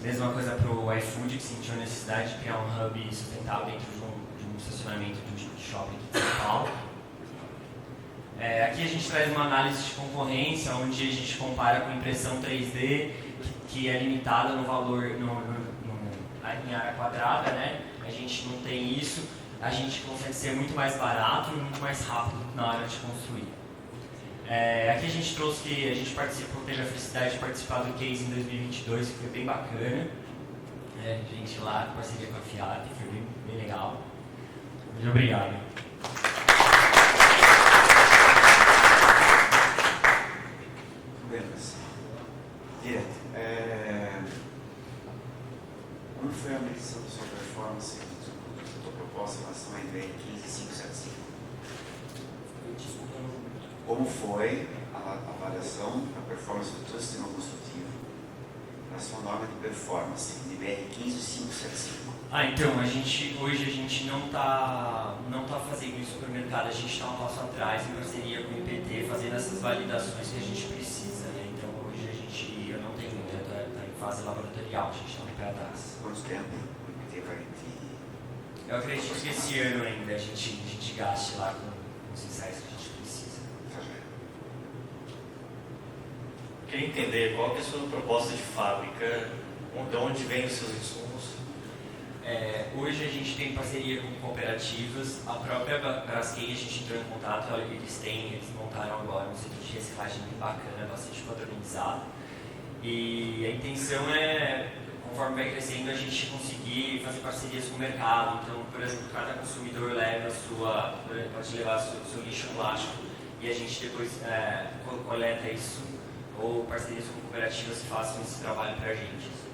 Mesma coisa para o iFood, que sentiu a necessidade de criar um hub sustentável dentro de um estacionamento de shopping aqui de São Paulo. Aqui a gente traz uma análise de concorrência, onde a gente compara com impressão 3D, que é limitada no valor em área quadrada, né? A gente não tem isso, a gente consegue ser muito mais barato e muito mais rápido na hora de construir. Aqui a gente trouxe que a gente teve a felicidade de participar do Case em 2022, que foi bem bacana. A gente lá, com parceria com a Fiat, foi bem legal. Muito obrigado. Direto. Como foi a medição da sua performance da sua proposta em relação à NBR 15575? Como foi a avaliação da performance do teu sistema construtivo na sua norma de performance, NBR 15575? Então, hoje a gente não tá fazendo isso para o mercado, a gente está um passo atrás em parceria com o IPT, fazendo essas validações que a gente precisa, né? Então, hoje eu não tenho, está em fase laboratorial, a gente está no pé atrás. Quanto tempo o IPT vai vir? Eu acredito que esse ano ainda a gente gaste lá com os ensaios que a gente precisa. Queria entender qual que é a sua proposta de fábrica, de onde vêm os seus insumos? Hoje a gente tem parceria com cooperativas, a própria Braskem a gente entrou em contato, eles montaram agora um centro de reciclagem bem bacana, bastante padronizado. E a intenção é, conforme vai crescendo, a gente conseguir fazer parcerias com o mercado. Então, por exemplo, cada consumidor pode levar o seu lixo plástico e a gente depois coleta isso, ou parcerias com cooperativas que façam esse trabalho para a gente.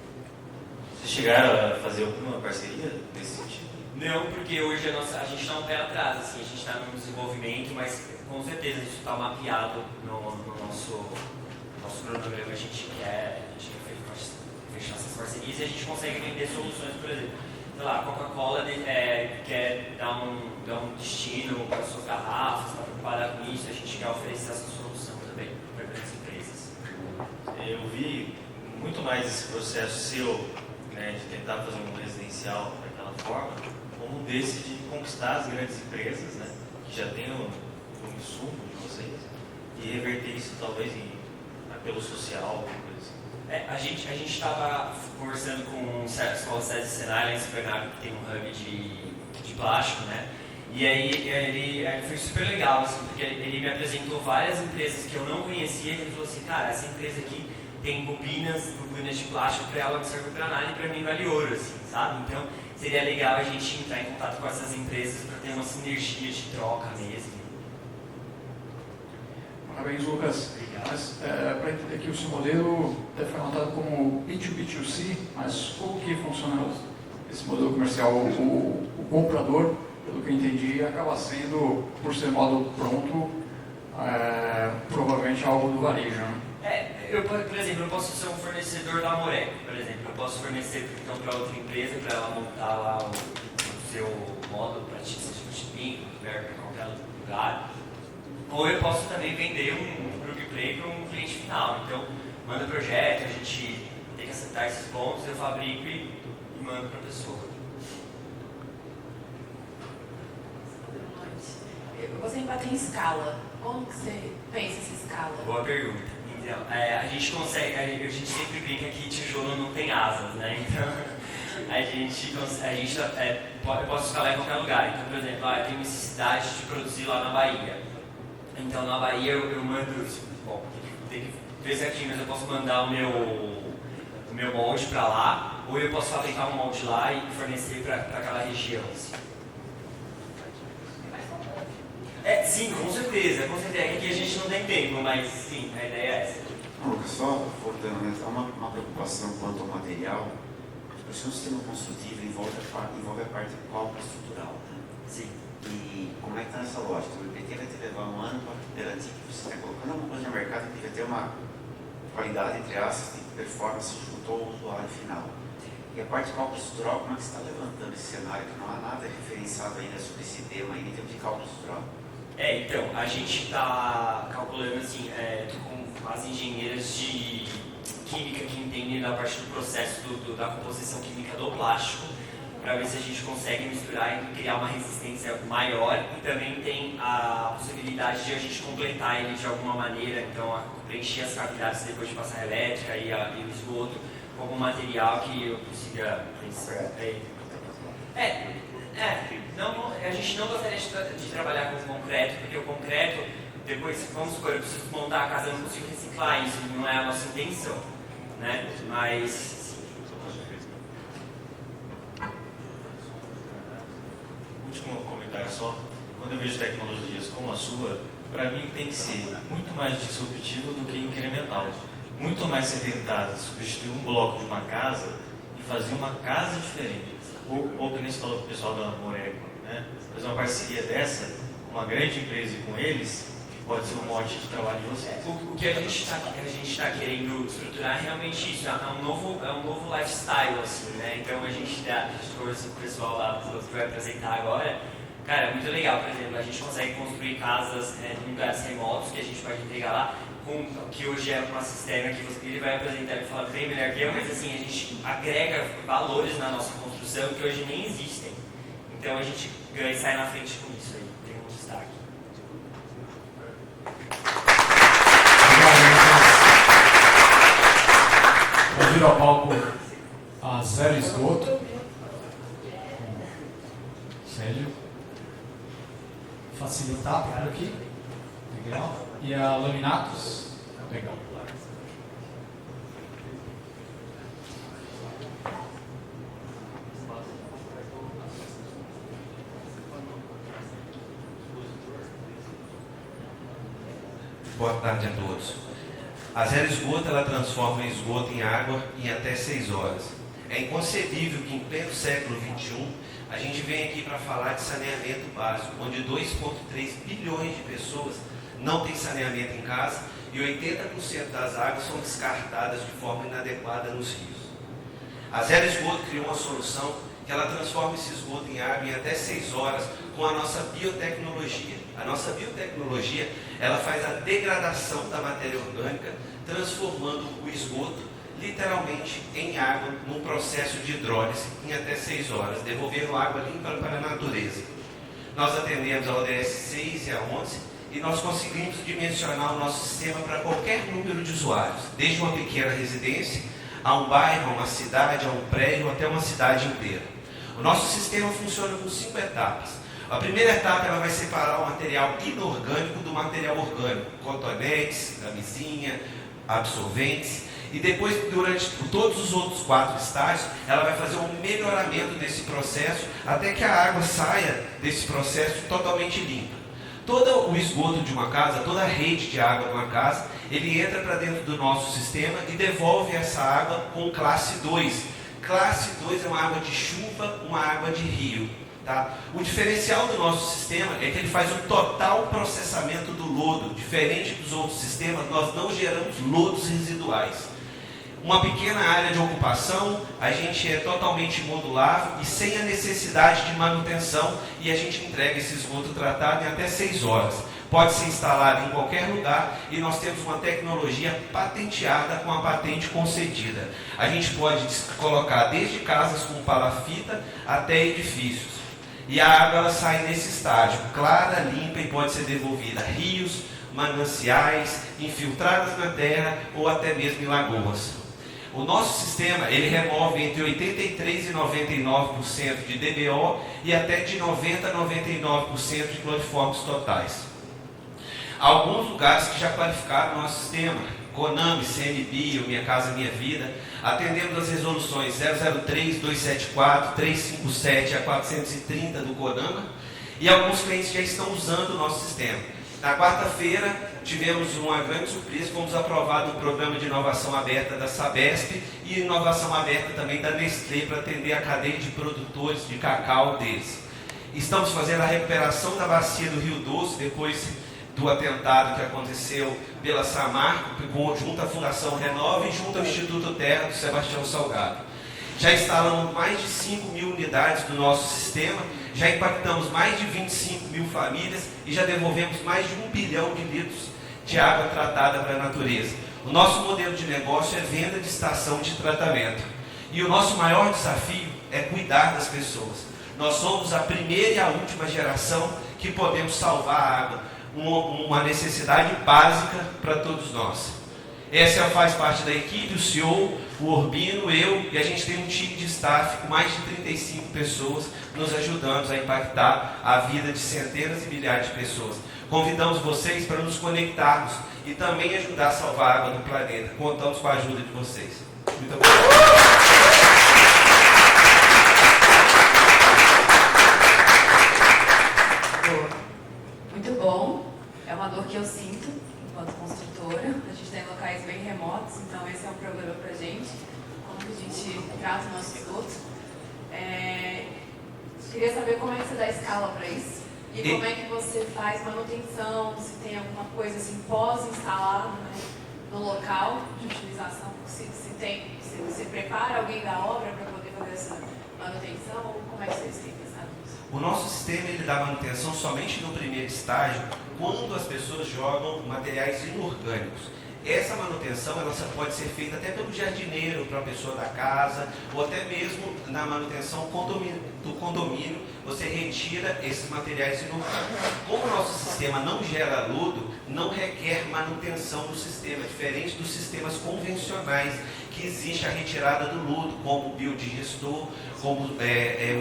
Vocês chegaram a fazer alguma parceria nesse sentido? Não, porque hoje a gente está um pé atrás, assim, a gente está no desenvolvimento, mas com certeza isso está mapeado no nosso cronograma. A gente quer fechar essas parcerias e a gente consegue vender soluções, por exemplo. sei lá, a Coca-Cola quer dar um destino para suas garrafas, está preocupada com isso, a gente quer oferecer essa solução também para grandes empresas. Eu vi muito mais esse processo seu, né, de tentar fazer um residencial daquela forma, como um desse de conquistar as grandes empresas, né, que já tem o insumo de vocês, e reverter isso talvez em apelo social, alguma coisa assim. A gente estava conversando com a Escola César Senai, em Copenhague, que tem um hub de plástico, né? E aí ele foi super legal, assim, porque ele me apresentou várias empresas que eu não conhecia, e ele falou assim, cara, essa empresa aqui tem bobinas de plástico para ela não serve para nada e para mim vale ouro, assim, sabe? Então seria legal a gente entrar em contato com essas empresas para ter uma sinergia de troca mesmo. Parabéns, Lucas. Mas, para entender que o seu modelo foi montado como B2B2C, mas como que funciona esse modelo comercial? O comprador, pelo que eu entendi, acaba sendo, por ser modo pronto, provavelmente algo do varejo, né? Por exemplo, eu posso ser um fornecedor da Moreco, por exemplo. Eu posso fornecer então, para outra empresa, para ela montar lá o seu módulo para ti, seja no shipping, para qualquer outro lugar. Ou eu posso também vender um plug play para um cliente final. Então, manda projeto, a gente tem que acertar esses pontos, eu fabrico e mando para a pessoa. Eu gostaria de bater em escala. Como que você pensa essa escala? Boa pergunta. Então, a gente consegue, a gente sempre brinca que tijolo não tem asas, né? Então, eu posso escalar em qualquer lugar. Então, por exemplo, eu tenho necessidade de produzir lá na Bahia. Então, na Bahia eu mando, bom, tem que ver certinho, mas eu posso mandar o meu molde para lá, ou eu posso fabricar um molde lá e fornecer para aquela região. Assim. Sim, com certeza. Aqui a gente não tem tempo, mas sim, a ideia é essa. Lucas, só voltando, há uma preocupação quanto ao material. O seu sistema construtivo envolve a parte do cálculo estrutural, né? Sim. E como é que está essa lógica? O IPT vai te levar um ano para garantir que você está colocando alguma coisa no mercado que vai ter uma qualidade, entre aspas, de performance junto ao usuário final. E a parte de cálculo estrutural, como é que você está levantando esse cenário? Que não há nada referenciado ainda sobre esse tema, ainda em termos de cálculo estrutural. Então, a gente está calculando assim, com as engenheiras de química que entendem da parte do processo da composição química do plástico, para ver se a gente consegue misturar e criar uma resistência maior, e também tem a possibilidade de a gente completar ele de alguma maneira, então preencher as cavidades depois de passar a elétrica e o esgoto com algum material que eu consiga não, a gente não gostaria de trabalhar com concreto, porque o concreto, depois, vamos supor, eu preciso montar a casa, eu não consigo reciclar, isso não é a nossa intenção, né? Mas... Último comentário só. Quando eu vejo tecnologias como a sua, para mim tem que ser muito mais disruptivo do que incremental. Muito mais você tentar substituir um bloco de uma casa e fazer uma casa diferente. Ou que nem você falou com o pessoal da Moreco, né? Fazer uma parceria dessa com uma grande empresa e com eles, pode ser um mote de trabalho de vocês. O que a gente está querendo estruturar é realmente isso, é um novo lifestyle, assim, né? Então a gente conversou com o pessoal lá que vai apresentar agora. Cara, é muito legal, por exemplo, a gente consegue construir casas em lugares remotos que a gente pode entregar lá, que hoje é uma cisterna que ele vai apresentar e falar bem melhor que eu, mas assim, a gente agrega valores na nossa construção que hoje nem existem. Então a gente ganha e sai na frente com isso aí, tem um destaque. Vou vir ao palco a Zero Esgoto. Sério. Facilitar por aqui. Legal. E a Laminatos. Legal. Boa tarde a todos. A Zero Esgoto, ela transforma esgoto em água em até 6 horas. É inconcebível que em pleno século XXI a gente venha aqui para falar de saneamento básico, onde 2,3 bilhões de pessoas não têm saneamento em casa e 80% das águas são descartadas de forma inadequada nos rios. A Zero Esgoto criou uma solução que que ela transforma esse esgoto em água em até 6 horas com a nossa biotecnologia. A nossa biotecnologia, ela faz a degradação da matéria orgânica, transformando o esgoto literalmente em água num processo de hidrólise em até 6 horas, devolvendo água limpa para a natureza. Nós atendemos a ODS 6 e a 11 e nós conseguimos dimensionar o nosso sistema para qualquer número de usuários, desde uma pequena residência, a um bairro, a uma cidade, a um prédio, até uma cidade inteira. O nosso sistema funciona com 5 etapas. A primeira etapa ela vai separar o material inorgânico do material orgânico, cotonetes, camisinha, absorventes, e depois, durante todos os outros 4 estágios, ela vai fazer um melhoramento desse processo até que a água saia desse processo totalmente limpa. Todo o esgoto de uma casa, toda a rede de água de uma casa, ele entra para dentro do nosso sistema e devolve essa água com classe 2. Classe 2 é uma água de chuva, uma água de rio. Tá? O diferencial do nosso sistema é que ele faz um total processamento do lodo. Diferente dos outros sistemas, nós não geramos lodos residuais. Uma pequena área de ocupação, a gente é totalmente modulável e sem a necessidade de manutenção, e a gente entrega esse esgoto tratado em até 6 horas. Pode ser instalado em qualquer lugar e nós temos uma tecnologia patenteada com a patente concedida. A gente pode colocar desde casas com palafita até edifícios. E a água ela sai nesse estágio, clara, limpa e pode ser devolvida a rios, mananciais, infiltradas na terra ou até mesmo em lagoas. O nosso sistema, ele remove entre 83% e 99% de DBO e até de 90% a 99% de cloriformes totais. Alguns lugares que já qualificaram o nosso sistema, Conami, CNBio, Minha Casa Minha Vida, atendendo as resoluções 003, 274, 357 a 430 do CONAMA, e alguns clientes já estão usando o nosso sistema. Na quarta-feira, tivemos uma grande surpresa, fomos aprovados no programa de inovação aberta da Sabesp e inovação aberta também da Nestlé para atender a cadeia de produtores de cacau deles. Estamos fazendo a recuperação da bacia do Rio Doce, depois do atentado que aconteceu pela Samarco, junto à Fundação Renova e junto ao Instituto Terra do Sebastião Salgado. Já instalamos mais de 5.000 unidades do nosso sistema, já impactamos mais de 25.000 famílias e já devolvemos mais de 1 bilhão de litros de água tratada para a natureza. O nosso modelo de negócio é venda de estação de tratamento. E o nosso maior desafio é cuidar das pessoas. Nós somos a primeira e a última geração que podemos salvar a água, uma necessidade básica para todos nós. Essa faz parte da equipe, o CEO, o Urbino, eu, e a gente tem um time de staff com mais de 35 pessoas nos ajudando a impactar a vida de centenas e milhares de pessoas. Convidamos vocês para nos conectarmos e também ajudar a salvar a água do planeta. Contamos com a ajuda de vocês. Muito obrigado. Muito bom. É uma dor que eu sinto enquanto construtora. A gente tem locais bem remotos, então esse é um problema para a gente. Como que a gente trata o nosso esgoto. Queria saber como é que você dá escala para isso. E como é que você faz manutenção, se tem alguma coisa assim pós-instalado, né, no local de utilização, se você prepara alguém da obra para poder fazer essa manutenção, ou como é que vocês têm pensado nisso? O nosso sistema ele dá manutenção somente no primeiro estágio, quando as pessoas jogam materiais inorgânicos. Essa manutenção ela pode ser feita até pelo jardineiro, para a pessoa da casa, ou até mesmo na manutenção do condomínio, você retira esses materiais inorgânicos. Como o nosso sistema não gera lodo, não requer manutenção do sistema, diferente dos sistemas convencionais, que existe a retirada do lodo, como o biodigestor, como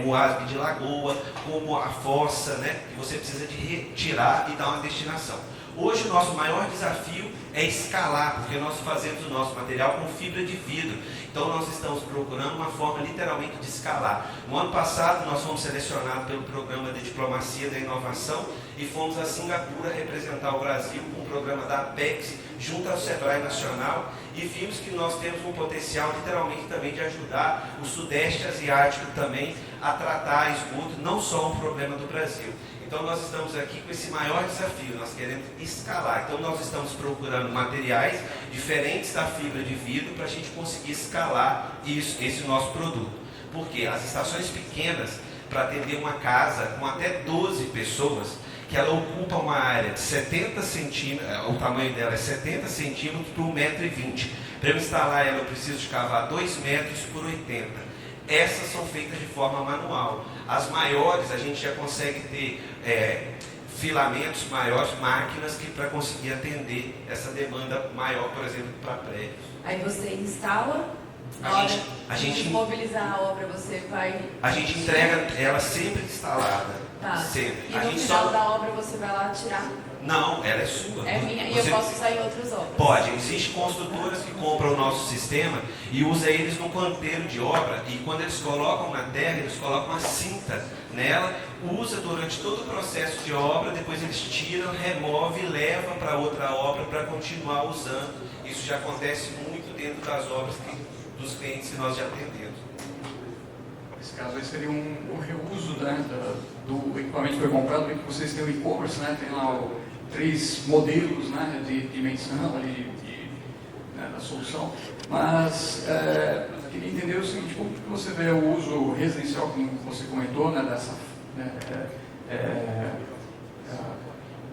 o asbe de lagoa, como a fossa, né, que você precisa de retirar e dar uma destinação. Hoje o nosso maior desafio é escalar, porque nós fazemos o nosso material com fibra de vidro. Então nós estamos procurando uma forma literalmente de escalar. No ano passado nós fomos selecionados pelo Programa de Diplomacia da Inovação e fomos a Singapura representar o Brasil com o programa da Apex junto ao Sebrae Nacional e vimos que nós temos um potencial literalmente também de ajudar o Sudeste Asiático também a tratar esgoto, não só um problema do Brasil. Então nós estamos aqui com esse maior desafio, nós queremos escalar. Então nós estamos procurando materiais diferentes da fibra de vidro para a gente conseguir escalar esse nosso produto. Porque as estações pequenas, para atender uma casa com até 12 pessoas, que ela ocupa uma área de 70 centímetros, o tamanho dela é 70 centímetros por 1,20 m. Para eu instalar ela, eu preciso de cavar 2 metros por 80. Essas são feitas de forma manual. As maiores, a gente já consegue ter filamentos maiores, máquinas, que para conseguir atender essa demanda maior, por exemplo, para prédios. Aí você instala, A gente mobilizar a obra, você vai... A gente entrega ela sempre instalada. Tá. Sempre. E A no gente final só... da obra você vai lá tirar? Não, ela é sua. É minha e Você... eu posso usar em outras obras? Pode. Existem construtoras que compram o nosso sistema e usam eles no canteiro de obra, e quando eles colocam na terra, eles colocam a cinta nela, usa durante todo o processo de obra, depois eles tiram, removem e levam para outra obra para continuar usando. Isso já acontece muito dentro das obras dos clientes que nós já atendemos. Nesse caso aí seria um reuso, né, do equipamento que foi comprado, porque vocês têm o e-commerce, né, tem lá 3 modelos, né, de dimensão ali, né, da solução, mas queria entender o seguinte: como que você vê o uso residencial, como você comentou, né, dessa,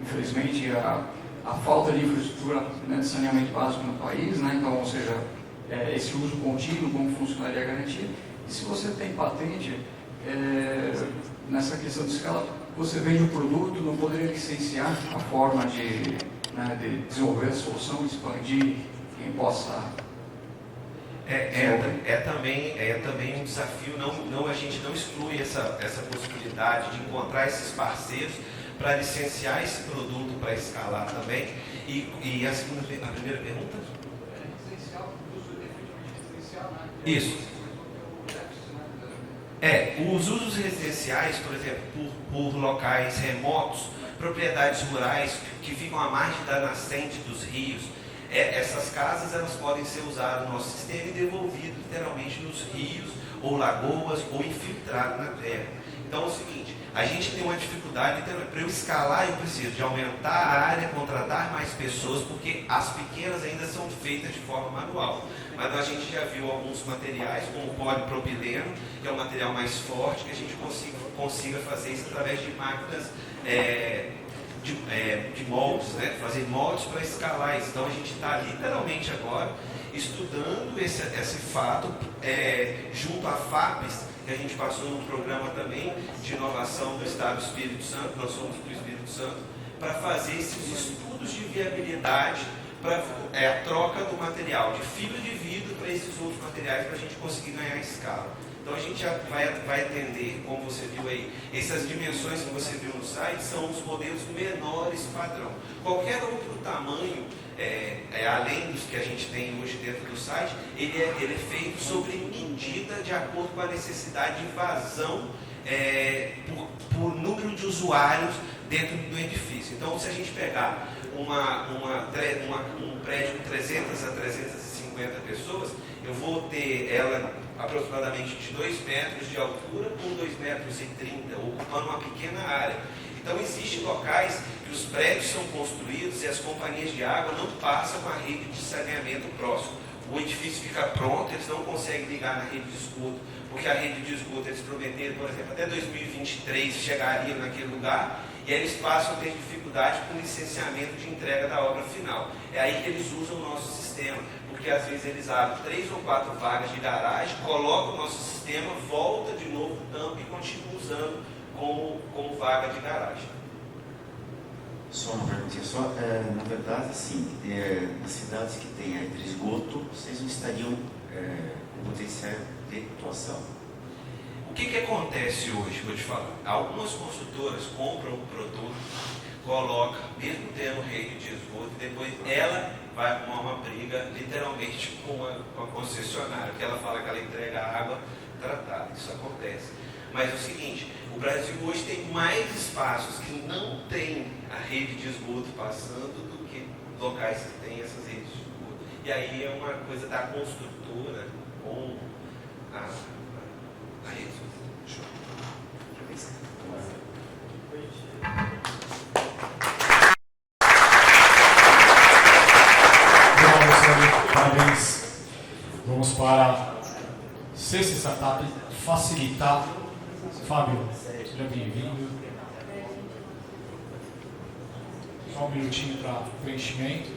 infelizmente, a falta de infraestrutura, né, de saneamento básico no país, né, então, ou seja, esse uso contínuo, como funcionaria a garantia. E se você tem patente, nessa questão de escala, você vende o produto, não poderia licenciar a forma de desenvolver a solução, expandir, quem possa... também um desafio, a gente não exclui essa possibilidade de encontrar esses parceiros para licenciar esse produto para escalar também. E a primeira pergunta? Residencial, uso efetivamente residencial, né? Isso. Os usos residenciais, por exemplo, por locais remotos, propriedades rurais que ficam à margem da nascente dos rios, essas casas elas podem ser usadas no nosso sistema e devolvidas literalmente nos rios ou lagoas ou infiltradas na terra. Então é o seguinte, a gente tem uma dificuldade, para eu escalar eu preciso de aumentar a área, contratar mais pessoas, porque as pequenas ainda são feitas de forma manual. Mas a gente já viu alguns materiais, como o polipropileno, que é um material mais forte, que a gente consiga fazer isso através de máquinas de moldes, né? Fazer moldes para escalar isso. Então a gente está literalmente agora estudando esse fato junto à FAPES, que a gente passou num programa também de inovação do Estado do Espírito Santo, nós somos do Espírito Santo, para fazer esses estudos de viabilidade para a troca do material, de fibra de vidro para esses outros materiais, para a gente conseguir ganhar escala. Então a gente já vai atender, como você viu aí, essas dimensões que você viu no site são os modelos menores padrão. Qualquer outro tamanho, além dos que a gente tem hoje dentro do site, ele é feito sobre medida de acordo com a necessidade de vazão por número de usuários dentro do edifício. Então, se a gente pegar um prédio com 300 a 350 pessoas, eu vou ter ela aproximadamente de 2 metros de altura por 2,30 metros, ocupando uma pequena área. Então, existem locais que os prédios são construídos e as companhias de água não passam com a rede de saneamento próximo. O edifício fica pronto, eles não conseguem ligar na rede de esgoto, porque a rede de esgoto eles prometeram, por exemplo, até 2023 chegaria naquele lugar, e aí eles passam a ter dificuldade com o licenciamento de entrega da obra final. É aí que eles usam o nosso sistema, porque às vezes eles abrem 3 ou 4 vagas de garagem, colocam o nosso sistema, volta de novo, tampa e continua usando como vaga de garagem. Só uma perguntinha só, na verdade, assim, nas cidades que tem área de esgoto, vocês não estariam com potencial de atuação? O que acontece hoje, vou te falar? Algumas construtoras compram um produto, colocam, mesmo tendo rede de esgoto, e depois ela vai arrumar uma briga, literalmente, com a concessionária, porque ela fala que ela entrega água tratada. Isso acontece. Mas é o seguinte, o Brasil hoje tem mais espaços que não tem a rede de esgoto passando do que locais que têm essas redes de esgoto. E aí é uma coisa da construtora com a rede de esgoto. Parabéns. Vamos para Sexta Startup, facilitar. Fábio, seja bem-vindo. Só um minutinho para preenchimento.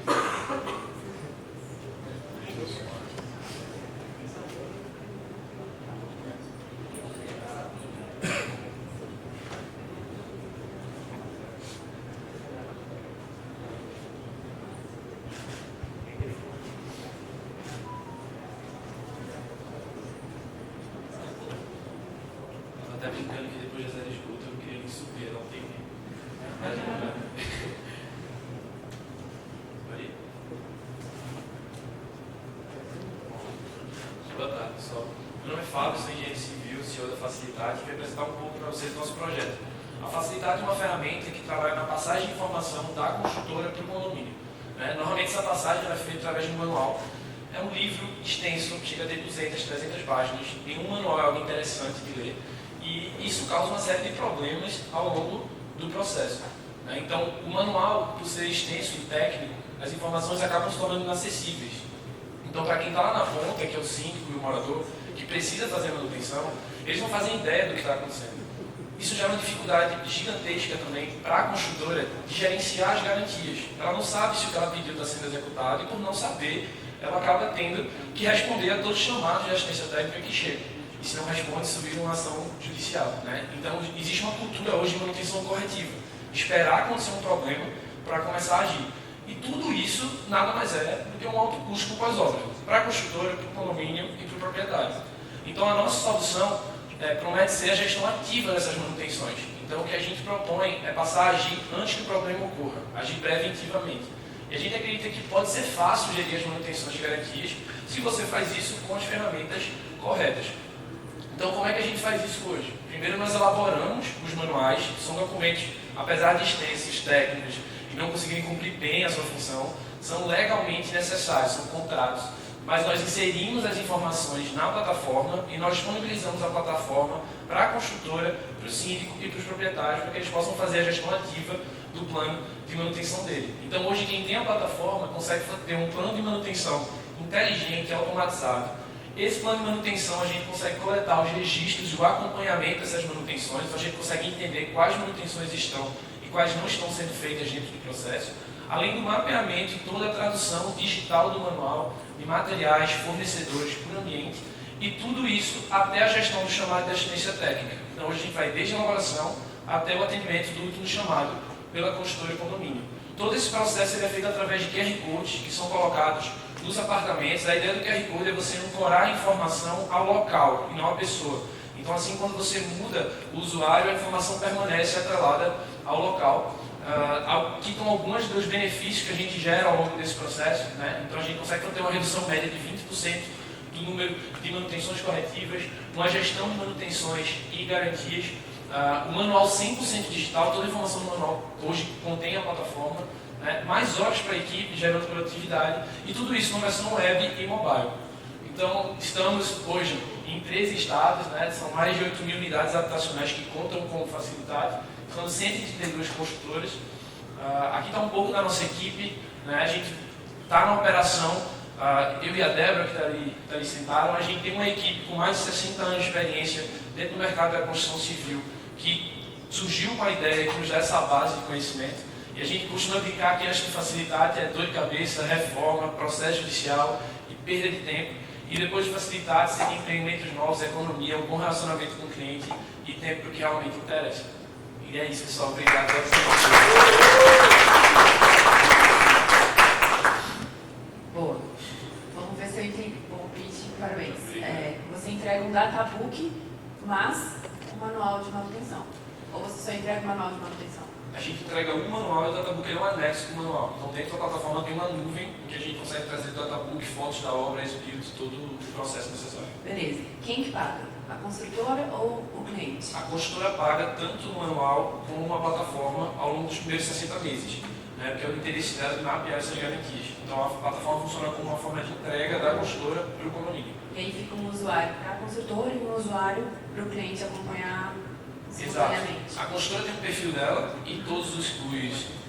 Até brincando que depois das áreas de esgoto eu queria me subir, não tem. Boa tarde, pessoal. Meu nome é Fábio, sou engenheiro civil, CEO da Facilidade, e vou apresentar um pouco para vocês o nosso projeto. A Facilidade é uma ferramenta que trabalha na passagem de informação da construtora para o condomínio. Normalmente essa passagem é feita através de um manual. É um livro extenso, chega a ter 200, 300 páginas. Nenhum manual é algo interessante de ler. E isso causa uma série de problemas ao longo do processo. Então, o manual, por ser extenso e técnico, as informações acabam se tornando inacessíveis. Então, para quem está lá na ponta, que é o síndico e o morador, que precisa fazer a manutenção, eles não fazem ideia do que está acontecendo. Isso gera uma dificuldade gigantesca também para a construtora de gerenciar as garantias. Ela não sabe se o que ela pediu está sendo executado e, por não saber, ela acaba tendo que responder a todos os chamados de assistência técnica que chegam. E se não responde, subir uma ação judicial. Então, existe uma cultura hoje de manutenção corretiva. Esperar acontecer um problema para começar a agir. E tudo isso nada mais é do que um alto custo com as obras. Para a construtora, para o condomínio e para o proprietário. Então, a nossa solução promete ser a gestão ativa dessas manutenções. Então, o que a gente propõe é passar a agir antes que o problema ocorra. Agir preventivamente. E a gente acredita que pode ser fácil gerir as manutenções de garantias se você faz isso com as ferramentas corretas. Então, como é que a gente faz isso hoje? Primeiro, nós elaboramos os manuais, que são documentos, apesar de extensos, técnicos, e não conseguirem cumprir bem a sua função, são legalmente necessários, são contratos. Mas nós inserimos as informações na plataforma e nós disponibilizamos a plataforma para a construtora, para o síndico e para os proprietários, para que eles possam fazer a gestão ativa do plano de manutenção dele. Então, hoje, quem tem a plataforma consegue ter um plano de manutenção inteligente, automatizado. Esse plano de manutenção, a gente consegue coletar os registros e o acompanhamento dessas manutenções, então a gente consegue entender quais manutenções estão e quais não estão sendo feitas dentro do processo, além do mapeamento e toda a tradução digital do manual, de materiais, fornecedores por ambiente, e tudo isso até a gestão do chamado de assistência técnica. Então, hoje a gente vai desde a elaboração até o atendimento do último chamado pela construtora e condomínio. Todo esse processo ele é feito através de QR Codes que são colocados nos apartamentos. A ideia do QR Code é você ancorar a informação ao local e não à pessoa. Então, assim, quando você muda o usuário, a informação permanece atrelada ao local. Aqui estão alguns dos benefícios que a gente gera ao longo desse processo. Então, a gente consegue ter uma redução média de 20% do número de manutenções corretivas, uma gestão de manutenções e garantias, o manual 100% digital, toda a informação do manual hoje contém a plataforma, mais horas para a equipe, gerando produtividade, e tudo isso numa versão web e mobile. Então, estamos hoje em 13 estados, são mais de 8.000 unidades habitacionais que contam com facilidade, são 132 construtoras. Aqui está um pouco da nossa equipe, a gente está na operação, eu e a Débora, que está ali sentada, a gente tem uma equipe com mais de 60 anos de experiência dentro do mercado da construção civil, que surgiu com a ideia de nos dar essa base de conhecimento. E a gente costuma brincar que antes de facilidade é dor de cabeça, reforma, processo judicial e perda de tempo. E depois de facilidade, você tem empreendimentos novos, economia, um bom relacionamento com o cliente e tempo para o que realmente interessa. E é isso, pessoal. Obrigado a todos. Boa. Vamos ver se eu entendi. Bom, pitch, parabéns. Você entrega um databook, mas um manual de manutenção. Ou você só entrega o manual de manutenção? A gente entrega um manual e o databook é um anexo do manual. Então, dentro da plataforma tem uma nuvem em que a gente consegue trazer o databook, fotos da obra, espíritos, todo o processo necessário. Beleza. Quem que paga? A construtora ou o cliente? A construtora paga tanto o manual como a plataforma ao longo dos primeiros 60 meses, porque é o interesse dela de mapear essas garantias. Então, a plataforma funciona como uma forma de entrega da construtora para o condomínio. E aí fica um usuário para a construtora e um usuário para o cliente acompanhar. Exato. A construtora tem um perfil dela e todos os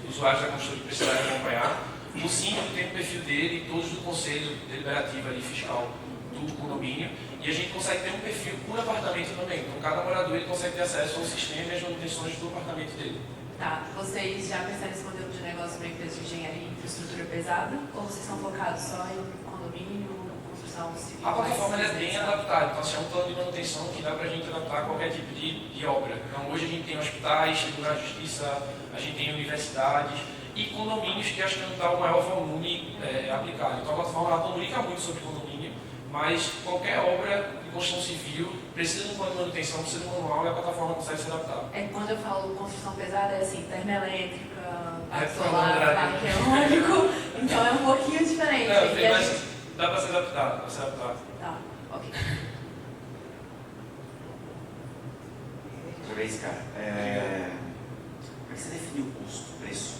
usuários da construtora que precisarem acompanhar O síndico tem o perfil dele, todos do conselho deliberativo ali, fiscal do condomínio, e a gente consegue ter um perfil por apartamento também. Então, cada morador ele consegue ter acesso ao sistema e às manutenções do apartamento dele. Tá, vocês já pensaram nesse modelo de negócio para empresa de engenharia e infraestrutura pesada? Ou vocês estão focados só em condomínio, construção civil? A plataforma ela é bem adaptada, então assim, é um plano de manutenção que dá para a gente adaptar a qualquer tipo de obra. Então, hoje a gente tem hospitais, tribunais de justiça, a gente tem universidades e condomínios que acho que não dá o maior volume aplicado. Então, a plataforma ela comunica muito sobre condomínio, mas qualquer obra de construção civil precisa de um plano de manutenção, precisa de um manual e a plataforma consegue se adaptar. Quando eu falo construção pesada, é assim, termoelétrica, parque solar, solar, parque eólico, então é um pouquinho diferente. Não, mas dá para se adaptar, dá para se adaptar. Tá, ok. Outra vez, cara, como é que você definiu o custo, preço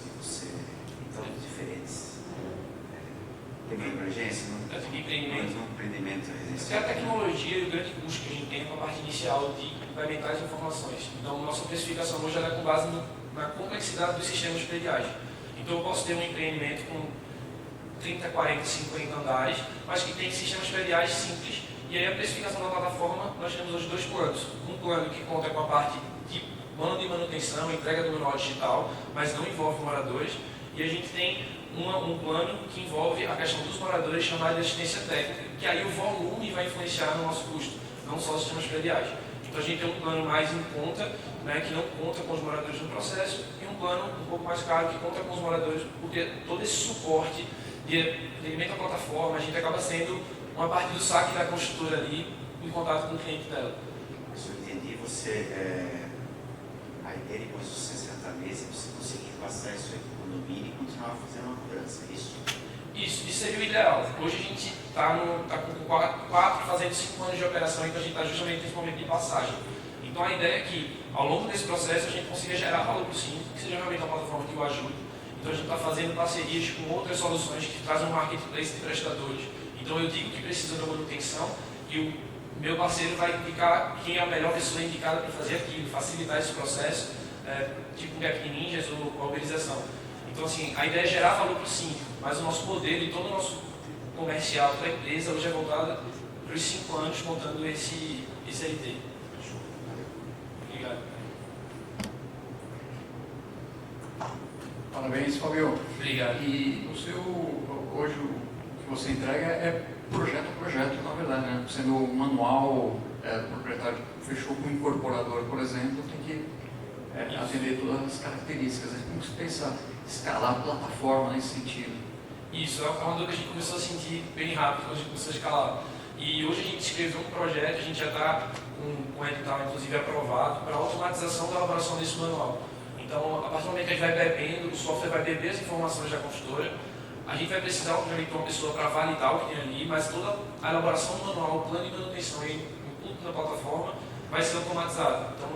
que você tem tantos diferentes? Tem uma emergência? Eu fiquei empreendimento. Um empreendimento É residencial. a tecnologia e o grande custo que a gente tem com a parte inicial de implementar as informações. Então, nossa precificação hoje é com base na complexidade dos sistemas prediais. Então, eu posso ter um empreendimento com 30, 40, 50 andares, mas que tem sistemas prediais simples. E aí, a precificação da plataforma, nós temos hoje dois planos. Um plano que conta com a parte de plano de manutenção, entrega do manual digital, mas não envolve moradores. E a gente tem um plano que envolve a questão dos moradores, chamado de assistência técnica, que aí o volume vai influenciar no nosso custo, não só os sistemas prediais. Então a gente tem um plano mais em conta, né, que não conta com os moradores no processo, e um plano um pouco mais caro que conta com os moradores, porque todo esse suporte de atendimento à plataforma, a gente acaba sendo uma parte do saque da construtora ali, em contato com o cliente dela. Se eu entendi, a ideia depois dos 60 meses, você conseguir passar isso aí para o condomínio e continuar fazendo uma mudança, é isso? Isso seria o ideal. Hoje a gente está com 4, fazendo 5 anos de operação, então a gente está justamente nesse momento de passagem. Então a ideia é que, ao longo desse processo, a gente consiga gerar valor para o síndico, que seja realmente uma plataforma que o ajude. Então a gente está fazendo parcerias com outras soluções que trazem um marketplace de prestadores. Então eu digo que precisa de manutenção e o meu parceiro vai indicar quem é a melhor pessoa indicada para fazer aquilo, facilitar esse processo, tipo Gap Ninjas ou organização. Então, assim, a ideia é gerar valor para o síndico, mas o nosso modelo e todo o nosso comercial para a empresa hoje é voltado para os 5 anos montando esse LT. Obrigado. Parabéns, Fabio. Obrigado. E hoje o que você entrega é projeto a projeto, na verdade, né? Sendo o manual do proprietário fechou com o incorporador, por exemplo, tem que atender todas as características. Como você pensa escalar a plataforma nesse sentido? Isso, é uma dor que a gente começou a sentir bem rápido quando a gente começou a escalar. E hoje a gente escreveu um projeto, a gente já está com o edital, inclusive, aprovado para a automatização da elaboração desse manual. Então, a partir do momento que a gente vai bebendo, o software vai beber as informações da construtora, a gente vai precisar, obviamente, de uma pessoa para validar o que tem ali, mas toda a elaboração do manual, o plano de manutenção e o input da plataforma vai ser automatizado. Então,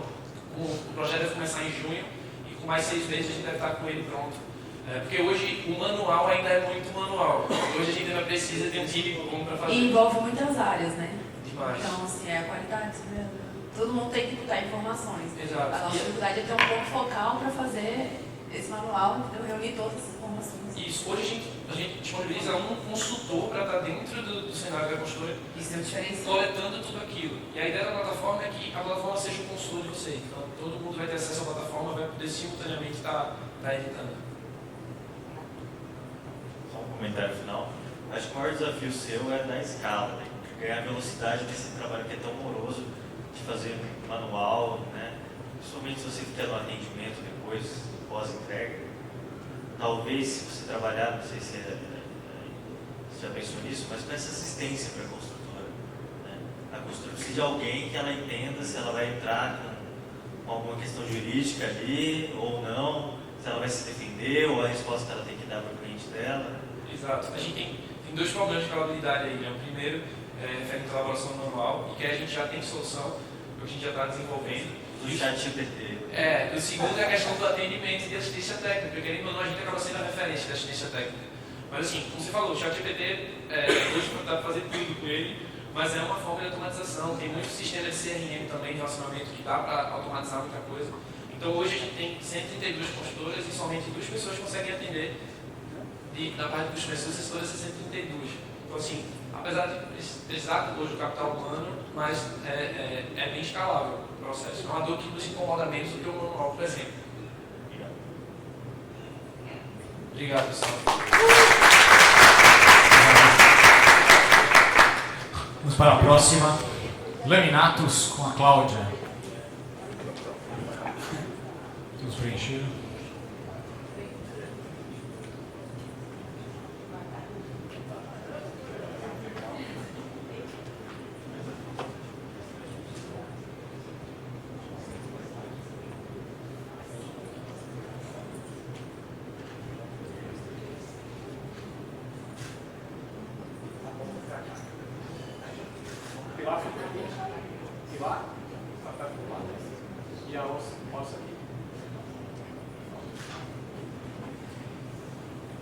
o projeto deve começar em junho e com mais 6 meses a gente deve estar com ele pronto. Porque hoje o manual ainda é muito manual. Hoje a gente ainda precisa de um time bom para fazer. E envolve muitas áreas, né? Demais. Então, assim, a qualidade, né? Todo mundo tem que botar informações. Exato. A nossa dificuldade é ter um ponto focal para fazer esse manual, então, reunir todas as informações. Isso. Hoje a gente disponibiliza um consultor para estar dentro do cenário da construtora, Isso é o diferencial. coletando tudo aquilo. E a ideia da plataforma é que a plataforma seja o consultor de você. Então, todo mundo vai ter acesso à plataforma, vai poder simultaneamente estar editando. Só um comentário final. Acho que o maior desafio seu é dar escala, né? Ganhar velocidade nesse trabalho que é tão moroso de fazer manual, né? Principalmente se você quer no atendimento depois, pós-entrega. Talvez, se você trabalhar, não sei se você já pensou nisso, mas com essa assistência para a construtora. Né? A construtora precisa de alguém que ela entenda se ela vai entrar com alguma questão jurídica ali ou não, se ela vai se defender ou a resposta que ela tem que dar para o cliente dela. Exato. A gente tem 2 problemas de escalabilidade aí. Né? O primeiro é referente à elaboração manual, e que a gente já tem solução, que a gente já está desenvolvendo. Do ChatGPT. O segundo é a questão do atendimento e de assistência técnica, porque querendo ou não, a gente acaba sendo a referência da assistência técnica. Mas assim, como você falou, o ChatGPT, hoje dá para fazer tudo com ele, mas é uma forma de automatização. Tem muito sistema de CRM também, relacionamento, que dá para automatizar muita coisa. Então hoje a gente tem 132 consultoras e somente 2 pessoas conseguem atender e na parte de custos vocês foram 632. Então, assim, apesar de precisar hoje do capital humano, mas é bem escalável o processo. É uma dor que nos incomoda menos do que o manual, por exemplo. Obrigado, pessoal. Vamos para a próxima. Laminatos com a Cláudia. Todos preencheram.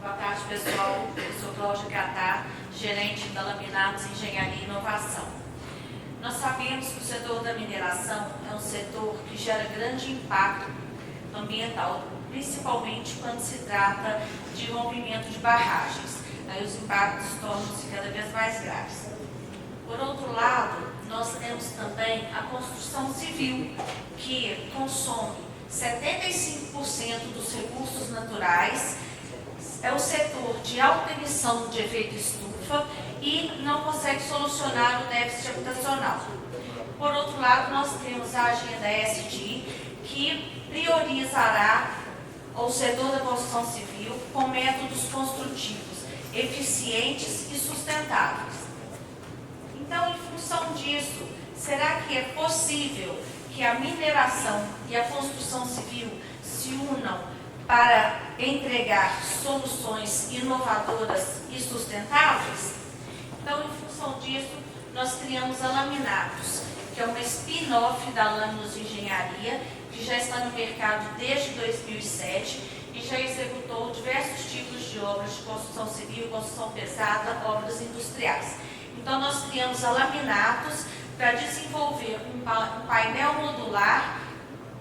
Boa tarde, pessoal. Eu sou Cláudia Catar, gerente da Laminatos Engenharia e Inovação. Nós sabemos que o setor da mineração é um setor que gera grande impacto ambiental, principalmente quando se trata de rompimento de barragens. Aí os impactos tornam-se cada vez mais graves. Por outro lado, nós temos também a construção civil, que consome 75% dos recursos naturais, é o setor de alta emissão de efeito estufa e não consegue solucionar o déficit habitacional. Por outro lado, nós temos a agenda ESG, que priorizará o setor da construção civil com métodos construtivos eficientes e sustentáveis. Então, em função disso, será que é possível que a mineração e a construção civil se unam para entregar soluções inovadoras e sustentáveis? Então, em função disso, nós criamos a Laminatos, que é uma spin-off da Laminos Engenharia, que já está no mercado desde 2007 e já executou diversos tipos de obras de construção civil, construção pesada, obras industriais. Então, nós criamos a Laminatos para desenvolver um painel modular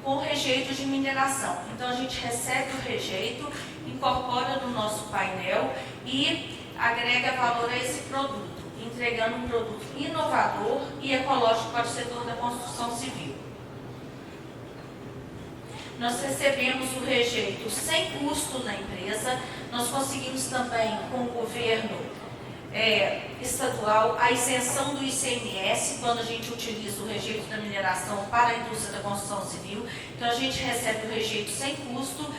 com rejeito de mineração. Então, a gente recebe o rejeito, incorpora no nosso painel e agrega valor a esse produto, entregando um produto inovador e ecológico para o setor da construção civil. Nós recebemos o rejeito sem custo na empresa, nós conseguimos também com o governo estadual a isenção do ICMS quando a gente utiliza o rejeito da mineração para a indústria da construção civil. Então a gente recebe o rejeito sem custo,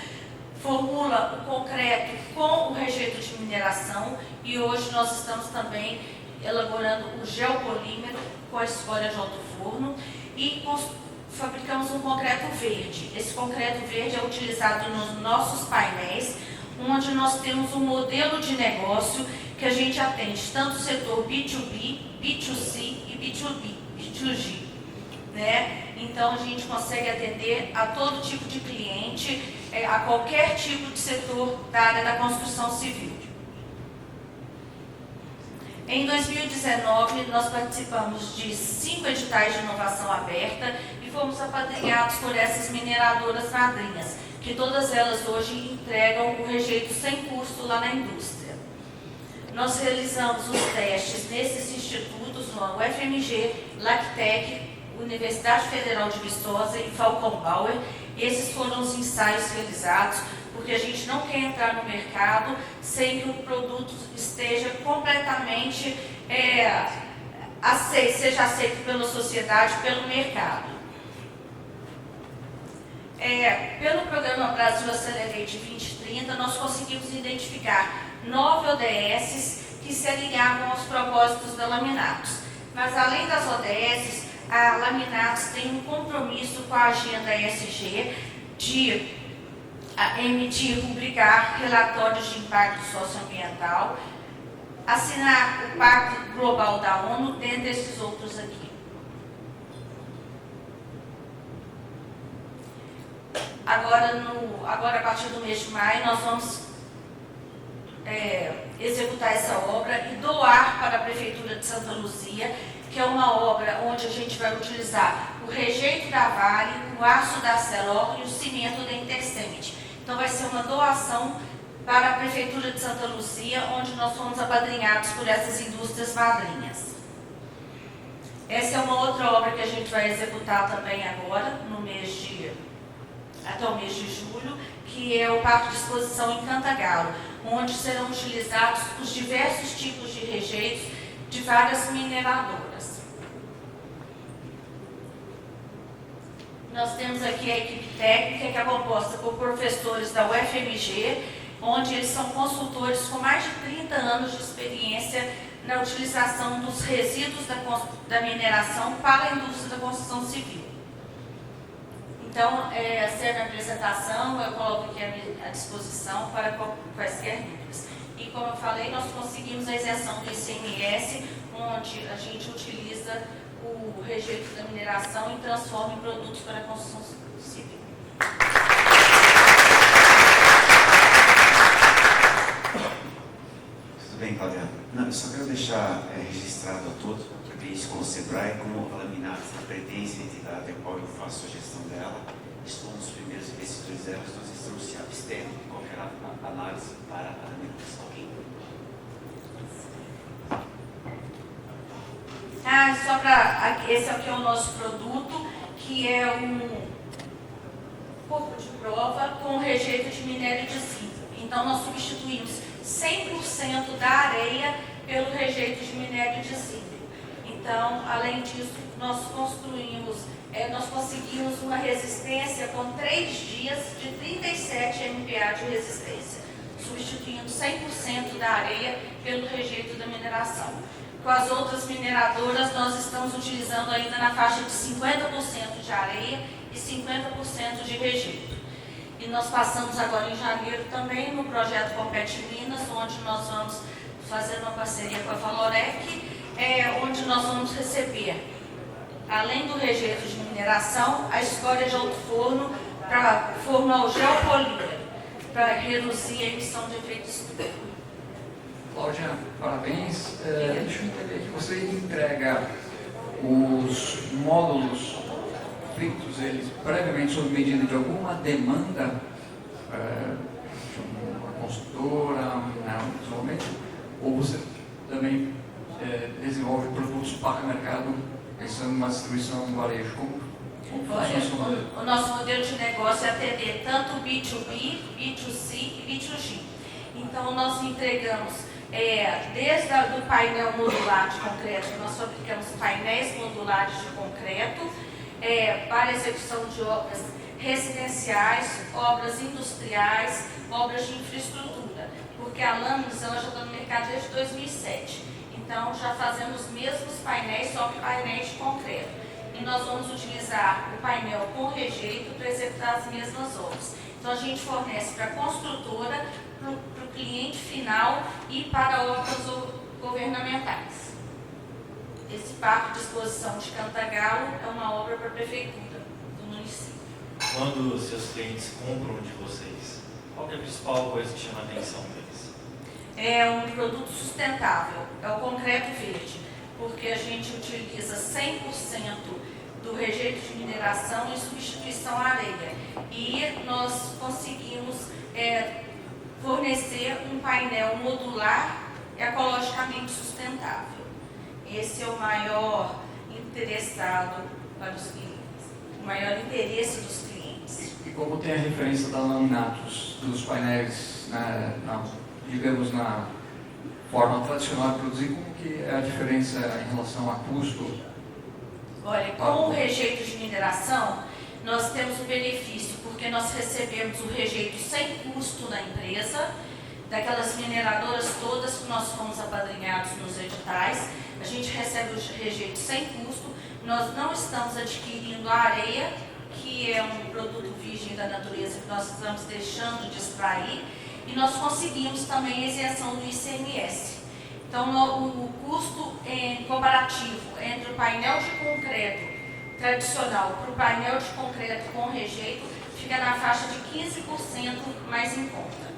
formula o concreto com o rejeito de mineração e hoje nós estamos também elaborando o geopolímero com a escória de alto forno e fabricamos um concreto verde. Esse concreto verde é utilizado nos nossos painéis, onde nós temos um modelo de negócio que a gente atende tanto o setor B2B, B2C e B2G. Né? Então, a gente consegue atender a todo tipo de cliente, a qualquer tipo de setor da área da construção civil. Em 2019, nós participamos de 5 editais de inovação aberta e fomos apadrinhados por essas mineradoras madrinhas, que todas elas hoje entregam o rejeito sem custo lá na indústria. Nós realizamos os testes nesses institutos, no UFMG, Lactec, Universidade Federal de Viçosa e Falcon Bauer. Esses foram os ensaios realizados, porque a gente não quer entrar no mercado sem que o produto esteja completamente seja aceito pela sociedade, pelo mercado. Pelo programa Brasil Accelerate 2030, nós conseguimos identificar 9 ODS que se alinhavam aos propósitos da Laminatos. Mas, além das ODS, a Laminatos tem um compromisso com a agenda ESG de emitir, publicar relatórios de impacto socioambiental, assinar o Pacto Global da ONU, dentre esses outros aqui. Agora, a partir do mês de maio, nós vamos executar essa obra e doar para a Prefeitura de Santa Luzia, que é uma obra onde a gente vai utilizar o rejeito da Vale, o aço da Celor e o cimento da Intercement. Então vai ser uma doação para a Prefeitura de Santa Luzia, onde nós fomos apadrinhados por essas indústrias madrinhas. Essa é uma outra obra que a gente vai executar também agora, até o mês de julho, que é o Parque de Exposição em Cantagalo, onde serão utilizados os diversos tipos de rejeitos de várias mineradoras. Nós temos aqui a equipe técnica, que é composta por professores da UFMG, onde eles são consultores com mais de 30 anos de experiência na utilização dos resíduos da mineração para a indústria da construção civil. Então, sendo a apresentação, eu coloco aqui à disposição para quaisquer dúvidas. E como eu falei, nós conseguimos a isenção do ICMS, onde a gente utiliza o rejeito da mineração e transforma em produtos para a construção civil. Tudo bem, Claudia? Não, eu só quero deixar registrado a todos que eu tenho isso com o SEBRAE como laminados da pretensão e entidade a qual eu faço a gestão dela. Estou nos primeiros investidores dela, nós estamos se abstendo de qualquer análise para a lamentação. Só para. Esse aqui é o nosso produto, que é um corpo de prova com rejeito de minério de zinco. Então, nós substituímos 100% da areia pelo rejeito de minério de zinco. Então, além disso, nós conseguimos uma resistência com 3 dias de 37 MPa de resistência, substituindo 100% da areia pelo rejeito da mineração. Com as outras mineradoras, nós estamos utilizando ainda na faixa de 50% de areia e 50% de rejeito. E nós passamos agora em janeiro também no projeto Compete Minas, onde nós vamos fazer uma parceria com a Valorec, onde nós vamos receber, além do rejeito de mineração, a escória de alto forno para formar o geopolímero, para reduzir a emissão de efeito estufa. Cláudia, parabéns. Deixa eu entender que você entrega os módulos feitos eles previamente sob medida de alguma demanda de uma consultora, um desenvolvimento, ou você também desenvolve produtos para o mercado pensando numa distribuição no varejo? Como funciona o seu modelo? O nosso modelo de negócio é atender tanto B2B, B2C e B2G. Então, nós entregamos desde o painel modular de concreto, nós fabricamos painéis modulares de concreto para execução de obras residenciais, obras industriais, obras de infraestrutura, porque a Laminas ela já está no mercado desde 2007. Então, já fazemos os mesmos painéis, só que painéis de concreto. E nós vamos utilizar o painel com rejeito para executar as mesmas obras. Então, a gente fornece para a construtora, para o cliente final e para obras governamentais. Esse parque de exposição de Cantagalo é uma obra para a prefeitura do município. Quando os seus clientes compram de vocês, qual é a principal coisa que chama a atenção deles? É um produto sustentável, é o concreto verde, porque a gente utiliza 100% do rejeito de mineração em substituição à areia. E nós conseguimos fornecer um painel modular ecologicamente sustentável. Esse é o maior interessado para os clientes, o maior interesse dos clientes. E como tem a referência da Laminatos, dos painéis, digamos, na forma tradicional de produzir, como que é a diferença em relação a custo? Olha, com o rejeito de mineração, nós temos o benefício, porque nós recebemos o rejeito sem custo da empresa, daquelas mineradoras todas que nós fomos apadrinhados nos editais, a gente recebe o rejeito sem custo, nós não estamos adquirindo a areia, que é um produto virgem da natureza que nós estamos deixando de extrair, e nós conseguimos também a isenção do ICMS. Então, o custo comparativo entre o painel de concreto tradicional para o painel de concreto com rejeito fica na faixa de 15% mais em conta.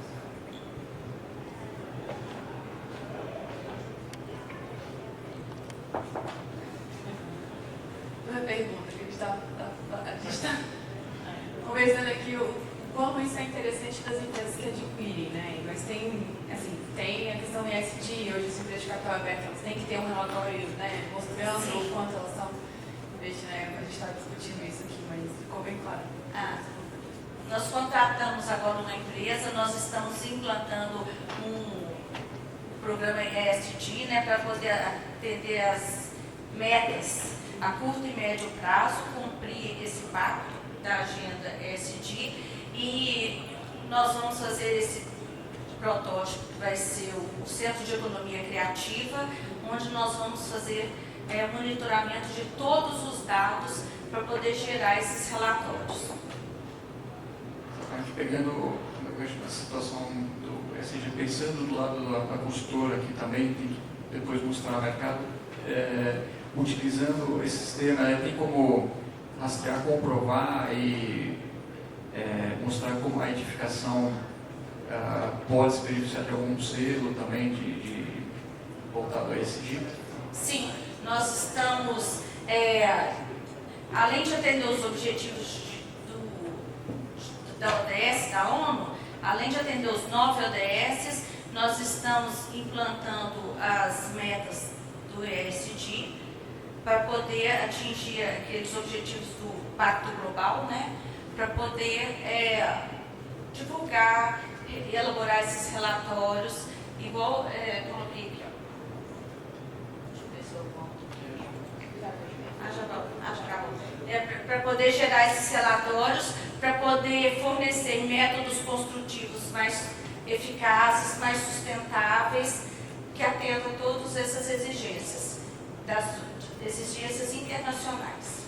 Uma pergunta que a gente está conversando aqui, o como isso é interessante das empresas que adquirem, né? Mas tem a questão ESG, hoje as empresas de capital aberto, elas têm que ter um relatório, né, mostrando o quanto elas são. Veja, né, a gente está discutindo isso aqui, mas ficou bem claro. Nós contratamos agora uma empresa, nós estamos implantando um programa ESG, né, para poder atender as metas a curto e médio prazo, cumprir esse pacto da agenda ESG, e nós vamos fazer esse protótipo que vai ser o Centro de Economia Criativa, onde nós vamos fazer monitoramento de todos os dados para poder gerar esses relatórios. Pegando a situação do ESG, pensando do lado da consultora, que também tem que depois mostrar no mercado, utilizando esse sistema, tem como rastrear, comprovar e mostrar como a edificação pode se beneficiar de algum selo também voltado a ESG? Sim, nós estamos, além de atender os objetivos da ODS, da ONU, além de atender os 9 ODS, nós estamos implantando as metas do ESG para poder atingir aqueles objetivos do Pacto Global, né? Para poder divulgar, elaborar esses relatórios, igual coloquei aqui, ó. Deixa eu ver se eu volto. Já acabou. Para poder gerar esses relatórios, para poder fornecer métodos construtivos mais eficazes, mais sustentáveis, que atendam todas essas exigências, exigências internacionais.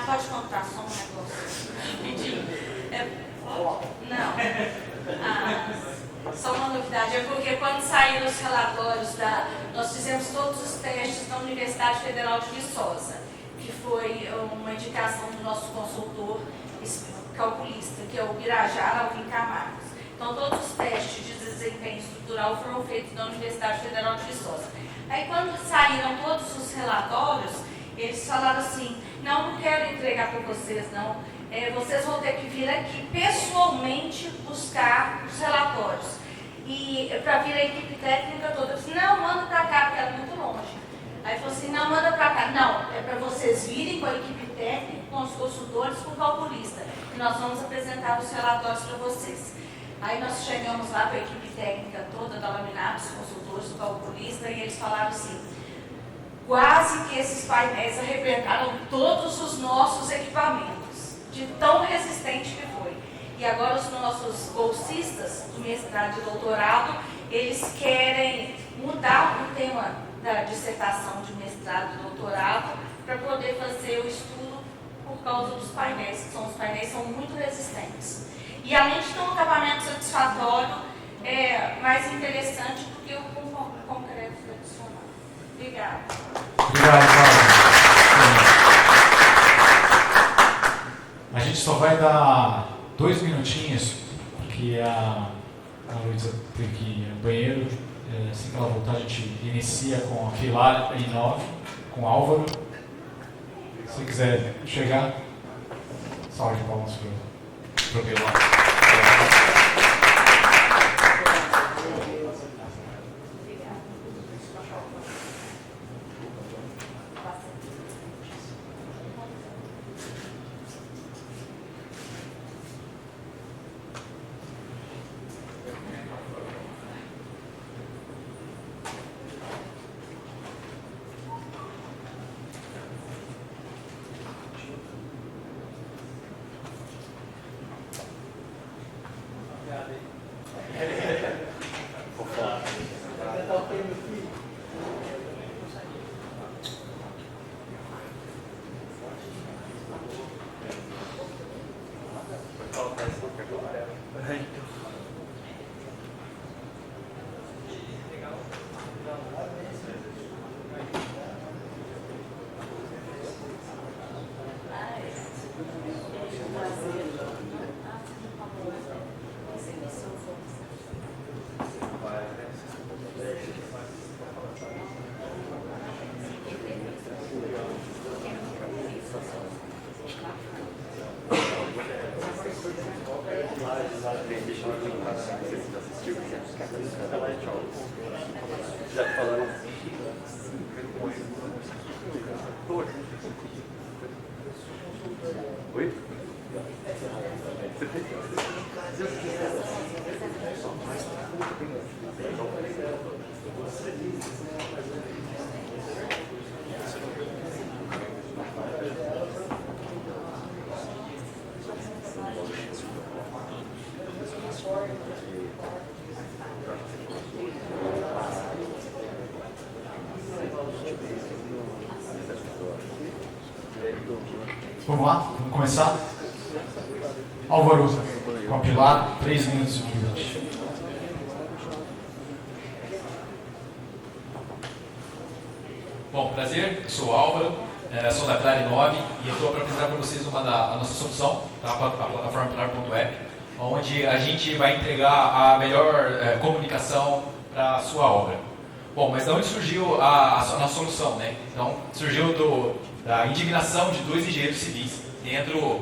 Pode contar só um negócio rapidinho? Só uma novidade, é porque quando saíram os relatórios, nós fizemos todos os testes na Universidade Federal de Viçosa, que foi uma indicação do nosso consultor calculista, que é o Birajara Alvim Camargo. Então, todos os testes de desempenho estrutural foram feitos na Universidade Federal de Viçosa. Aí, quando saíram todos os relatórios, eles falaram assim: não quero entregar para vocês, não. Vocês vão ter que vir aqui pessoalmente buscar os relatórios. E para vir a equipe técnica toda, eu disse: não, manda para cá, porque é muito longe. Aí falou assim: não, manda para cá. Não, é para vocês virem com a equipe técnica, com os consultores, com o calculista. E nós vamos apresentar os relatórios para vocês. Aí nós chegamos lá com a equipe técnica toda da Laminatos, consultores, do calculista, e eles falaram assim: quase que esses painéis arrebentaram todos os nossos equipamentos, de tão resistente que foi. E agora os nossos bolsistas do mestrado e doutorado, eles querem mudar o tema da dissertação de mestrado e doutorado para poder fazer o estudo por causa dos painéis, que os painéis são muito resistentes. E além de ter um acabamento satisfatório, é mais interessante do que o concreto tradicional. Obrigada. Obrigado, Cláudia. A gente só vai dar 2 minutinhos, porque a Luísa teve que ir ao banheiro. Assim que ela voltar, a gente inicia com a Pilar em 9, com o Álvaro. Se você quiser chegar, salve de palmas para o Pilar. Já falaram. Oi? Vamos lá? Vamos começar? Álvaro, compilado, 3 minutos de vídeo. Bom, prazer, eu sou o Álvaro, sou da Clare 9 e eu estou para apresentar para vocês a nossa solução, tá? A plataforma Clare.web, onde a gente vai entregar a melhor comunicação para a sua obra. Bom, mas de onde surgiu a nossa solução, né? Então, surgiu da indignação de 2 engenheiros civis dentro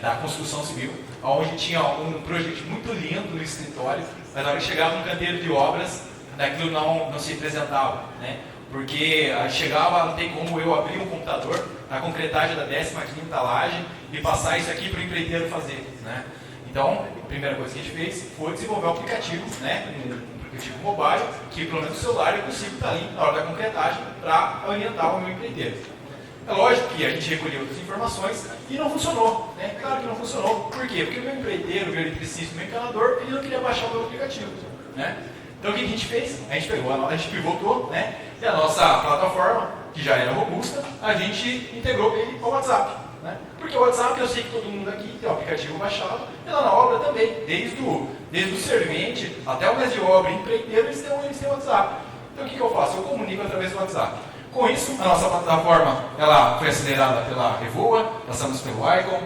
da construção civil, onde tinha um projeto muito lindo no escritório, mas na hora que chegava no canteiro de obras, daquilo não se apresentava, né? Porque chegava, não tem como eu abrir um computador, a concretagem da 15ª laje e passar isso aqui para o empreiteiro fazer, né? Então, a primeira coisa que a gente fez foi desenvolver um aplicativo, né? Um aplicativo mobile, que pelo menos no celular eu consigo estar ali na hora da concretagem para orientar o meu empreiteiro. É lógico que a gente recolheu outras informações e não funcionou, né? Claro que não funcionou. Por quê? Porque o meu empreiteiro, o meu eletricista, o meu encanador, ele não queria baixar o meu aplicativo, né? Então o que a gente fez? A gente pegou, a gente pivotou, né? E a nossa plataforma, que já era robusta, a gente integrou ele ao WhatsApp, né? Porque o WhatsApp, eu sei que todo mundo aqui tem o aplicativo baixado, e lá na obra também, desde o servente até o mestre de obra, empreiteiro, eles têm o WhatsApp. Então o que eu faço? Eu comunico através do WhatsApp. Com isso, a nossa plataforma ela foi acelerada pela Evoa, passamos pelo Icon,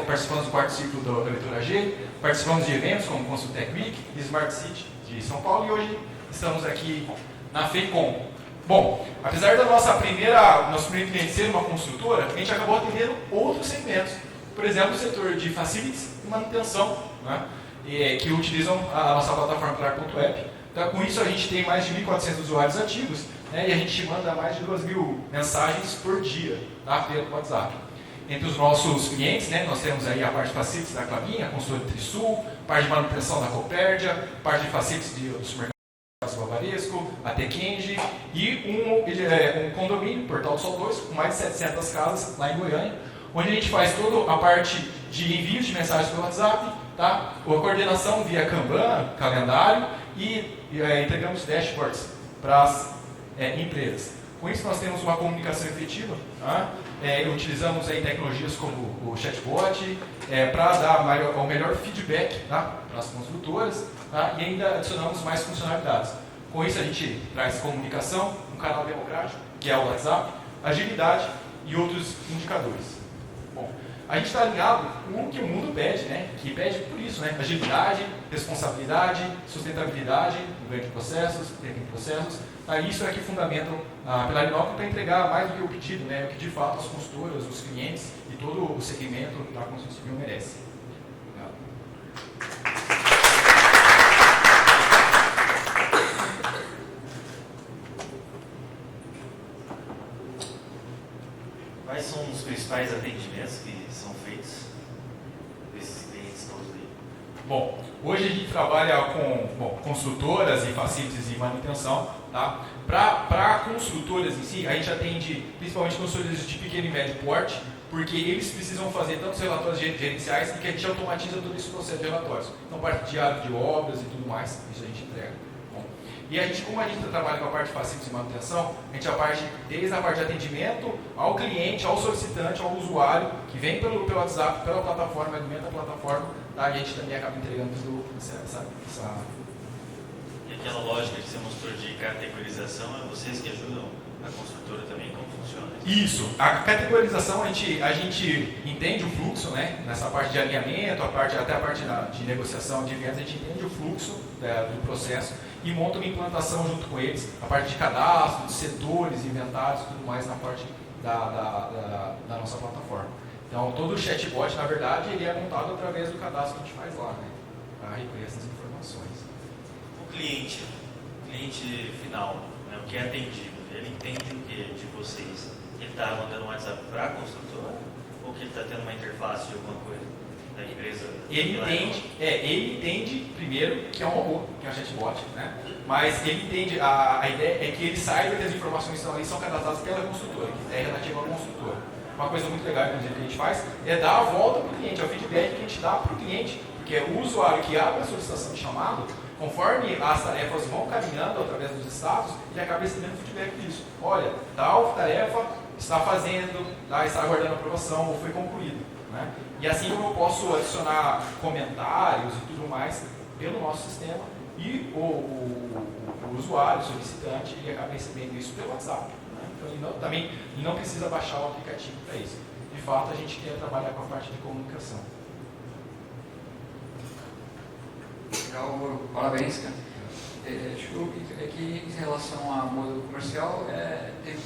participamos do 4º ciclo da Leitura G, participamos de eventos como o Consultec Week e Smart City de São Paulo, e hoje estamos aqui na FEICOM. Bom, apesar da nosso primeiro cliente ser uma construtora, a gente acabou atendendo outros segmentos. Por exemplo, o setor de facilities e manutenção, né? Que utilizam a nossa plataforma Clare.web. Então, com isso, a gente tem mais de 1.400 usuários ativos, né? E a gente manda mais de 2.000 mensagens por dia, tá? Pelo WhatsApp. Entre os nossos clientes, né, nós temos aí a parte de facilities da Clabinha, a consultora de Trisul, parte de manutenção da Copérdia, parte de facilities do supermercado Bavaresco, a Tekenji e um condomínio, Portal do Sol 2, com mais de 700 casas lá em Goiânia, onde a gente faz toda a parte de envio de mensagens pelo WhatsApp, tá? A coordenação via Kanban, calendário e entregamos dashboards para as empresas. Com isso nós temos uma comunicação efetiva, tá? Utilizamos aí tecnologias como o chatbot para dar o melhor feedback, tá? Para as construtoras, tá? E ainda adicionamos mais funcionalidades. Com isso a gente traz comunicação, um canal democrático, que é o WhatsApp, agilidade e outros indicadores. Bom, a gente está alinhado com o que o mundo pede, né? Que pede por isso, né? Agilidade, responsabilidade, sustentabilidade, ganho de processos, tempo de processos. Isso é que fundamentam a Clare 9 para entregar mais do que o pedido, né? O que de fato as consultoras, os clientes e todo o segmento da construção civil merece. Obrigado. Quais são os principais atendimentos que são feitos desses clientes todos aí? Bom, hoje a gente trabalha com construtoras e facilities de manutenção, tá? Para construtoras em si, a gente atende principalmente construtoras de pequeno e médio porte, porque eles precisam fazer tantos relatórios gerenciais e que a gente automatiza todo esse processo de relatórios. Então, parte diária de obras e tudo mais, isso a gente entrega. Bom, e a gente, como a gente trabalha com a parte de facilities de manutenção, a gente desde a parte de atendimento ao cliente, ao solicitante, ao usuário, que vem pelo WhatsApp, pela plataforma, alimenta a plataforma, tá? E a gente também acaba entregando tudo essa... E aquela lógica que você mostrou de categorização, é vocês que ajudam a construtora também? Como funciona isso? A categorização, a gente entende o fluxo, né? Nessa parte de alinhamento, até a parte de negociação de vendas, a gente entende o fluxo do processo e monta uma implantação junto com eles, a parte de cadastro, de setores, inventários e tudo mais na parte da nossa plataforma. Então, todo o chatbot, na verdade, ele é montado através do cadastro que a gente faz lá, né? a recolher essas informações. O cliente final, né, o que é atendido, ele entende o que de vocês? Ele está mandando um WhatsApp para a construtora ou que ele está tendo uma interface de alguma coisa da empresa? Ele entende primeiro que é um robô, que é um chatbot, né? Mas ele entende, a ideia é que ele saiba que as informações que estão ali são cadastradas pela construtora, que é relativa à construtora. Uma coisa muito legal que a gente faz é dar a volta para o cliente, é o feedback que a gente dá para o cliente, porque é o usuário que abre a solicitação de chamado, conforme as tarefas vão caminhando através dos status, ele acaba recebendo feedback disso. Olha, tal tarefa está fazendo, está aguardando aprovação ou foi concluído. Né? E assim eu posso adicionar comentários e tudo mais pelo nosso sistema e o usuário, o solicitante, ele acaba recebendo isso pelo WhatsApp. Né? Então ele não precisa baixar o aplicativo para isso. De fato, a gente quer trabalhar com a parte de comunicação. Legal, parabéns, cara. É que em relação ao modelo comercial, tem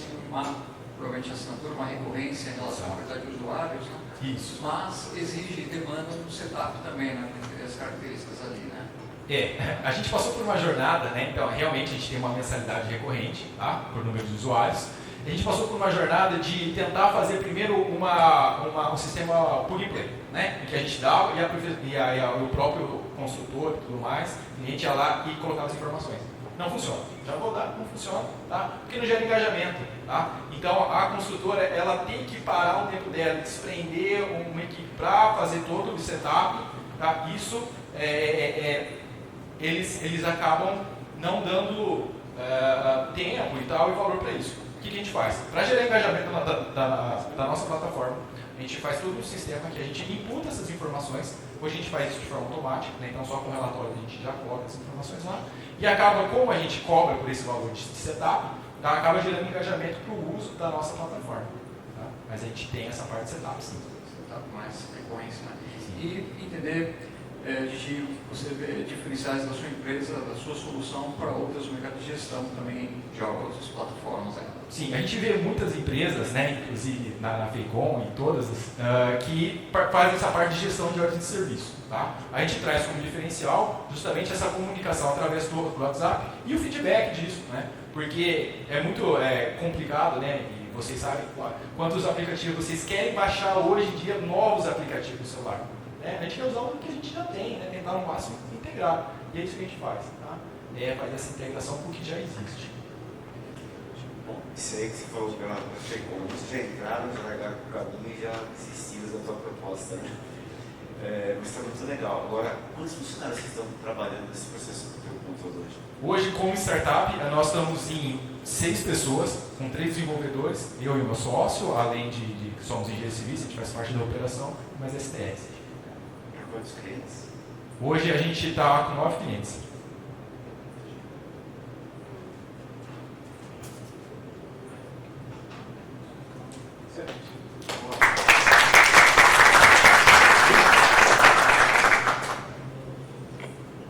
provavelmente assinatura, uma recorrência em relação à quantidade de usuários, né? Isso. Mas exige, demanda um setup também, né? As características ali, né? A gente passou por uma jornada, né? Então realmente a gente tem uma mensalidade recorrente, tá? Por número de usuários. A gente passou por uma jornada de tentar fazer primeiro um sistema plug and play, né? Em que a gente dava e o próprio construtor e tudo mais, a gente ia lá e colocava as informações. Não funciona. Já vou dar, não funciona, tá? Porque não gera engajamento, tá? Então a construtora, ela tem que parar um tempo dela, desprender uma equipe para fazer todo o setup, tá? Isso eles acabam não dando tempo e tal e valor para isso. O que a gente faz? Para gerar engajamento da nossa plataforma, a gente faz todo um sistema que a gente imputa essas informações. Hoje a gente faz isso de forma automática, né? Então só com o relatório a gente já coloca essas informações lá. E acaba, como a gente cobra por esse valor de setup, acaba gerando engajamento para o uso da nossa plataforma. Tá? Mas a gente tem essa parte de setup, sim. Setup mais frequência, né? E entender de você vê diferenciais da sua empresa, da sua solução para outras no mercado de gestão também de outras plataformas. Né? Sim, a gente vê muitas empresas, né, inclusive na FECOM e todas, que fazem essa parte de gestão de ordens de serviço. Tá? A gente traz como diferencial justamente essa comunicação através do WhatsApp e o feedback disso, né? Porque é muito complicado, né? E vocês sabem quantos aplicativos vocês querem baixar hoje em dia, novos aplicativos no celular. A gente quer usar o que a gente já tem, né? Tentar no máximo integrar. E é isso que a gente faz. Tá? Faz essa integração com o que já existe. Bom, isso aí que você falou pela FECOM, vocês já entraram, já largaram o caminho e já desistiram da tua proposta, né? Mas está muito legal. Agora, quantos funcionários que estão trabalhando nesse processo do teu computador hoje? Hoje, como startup, nós estamos em 6 pessoas, com 3 desenvolvedores, eu e o meu sócio, além de que somos engenheiros civis, a gente faz parte da operação, mas STS. Para quantos clientes? Hoje a gente está com 9 clientes.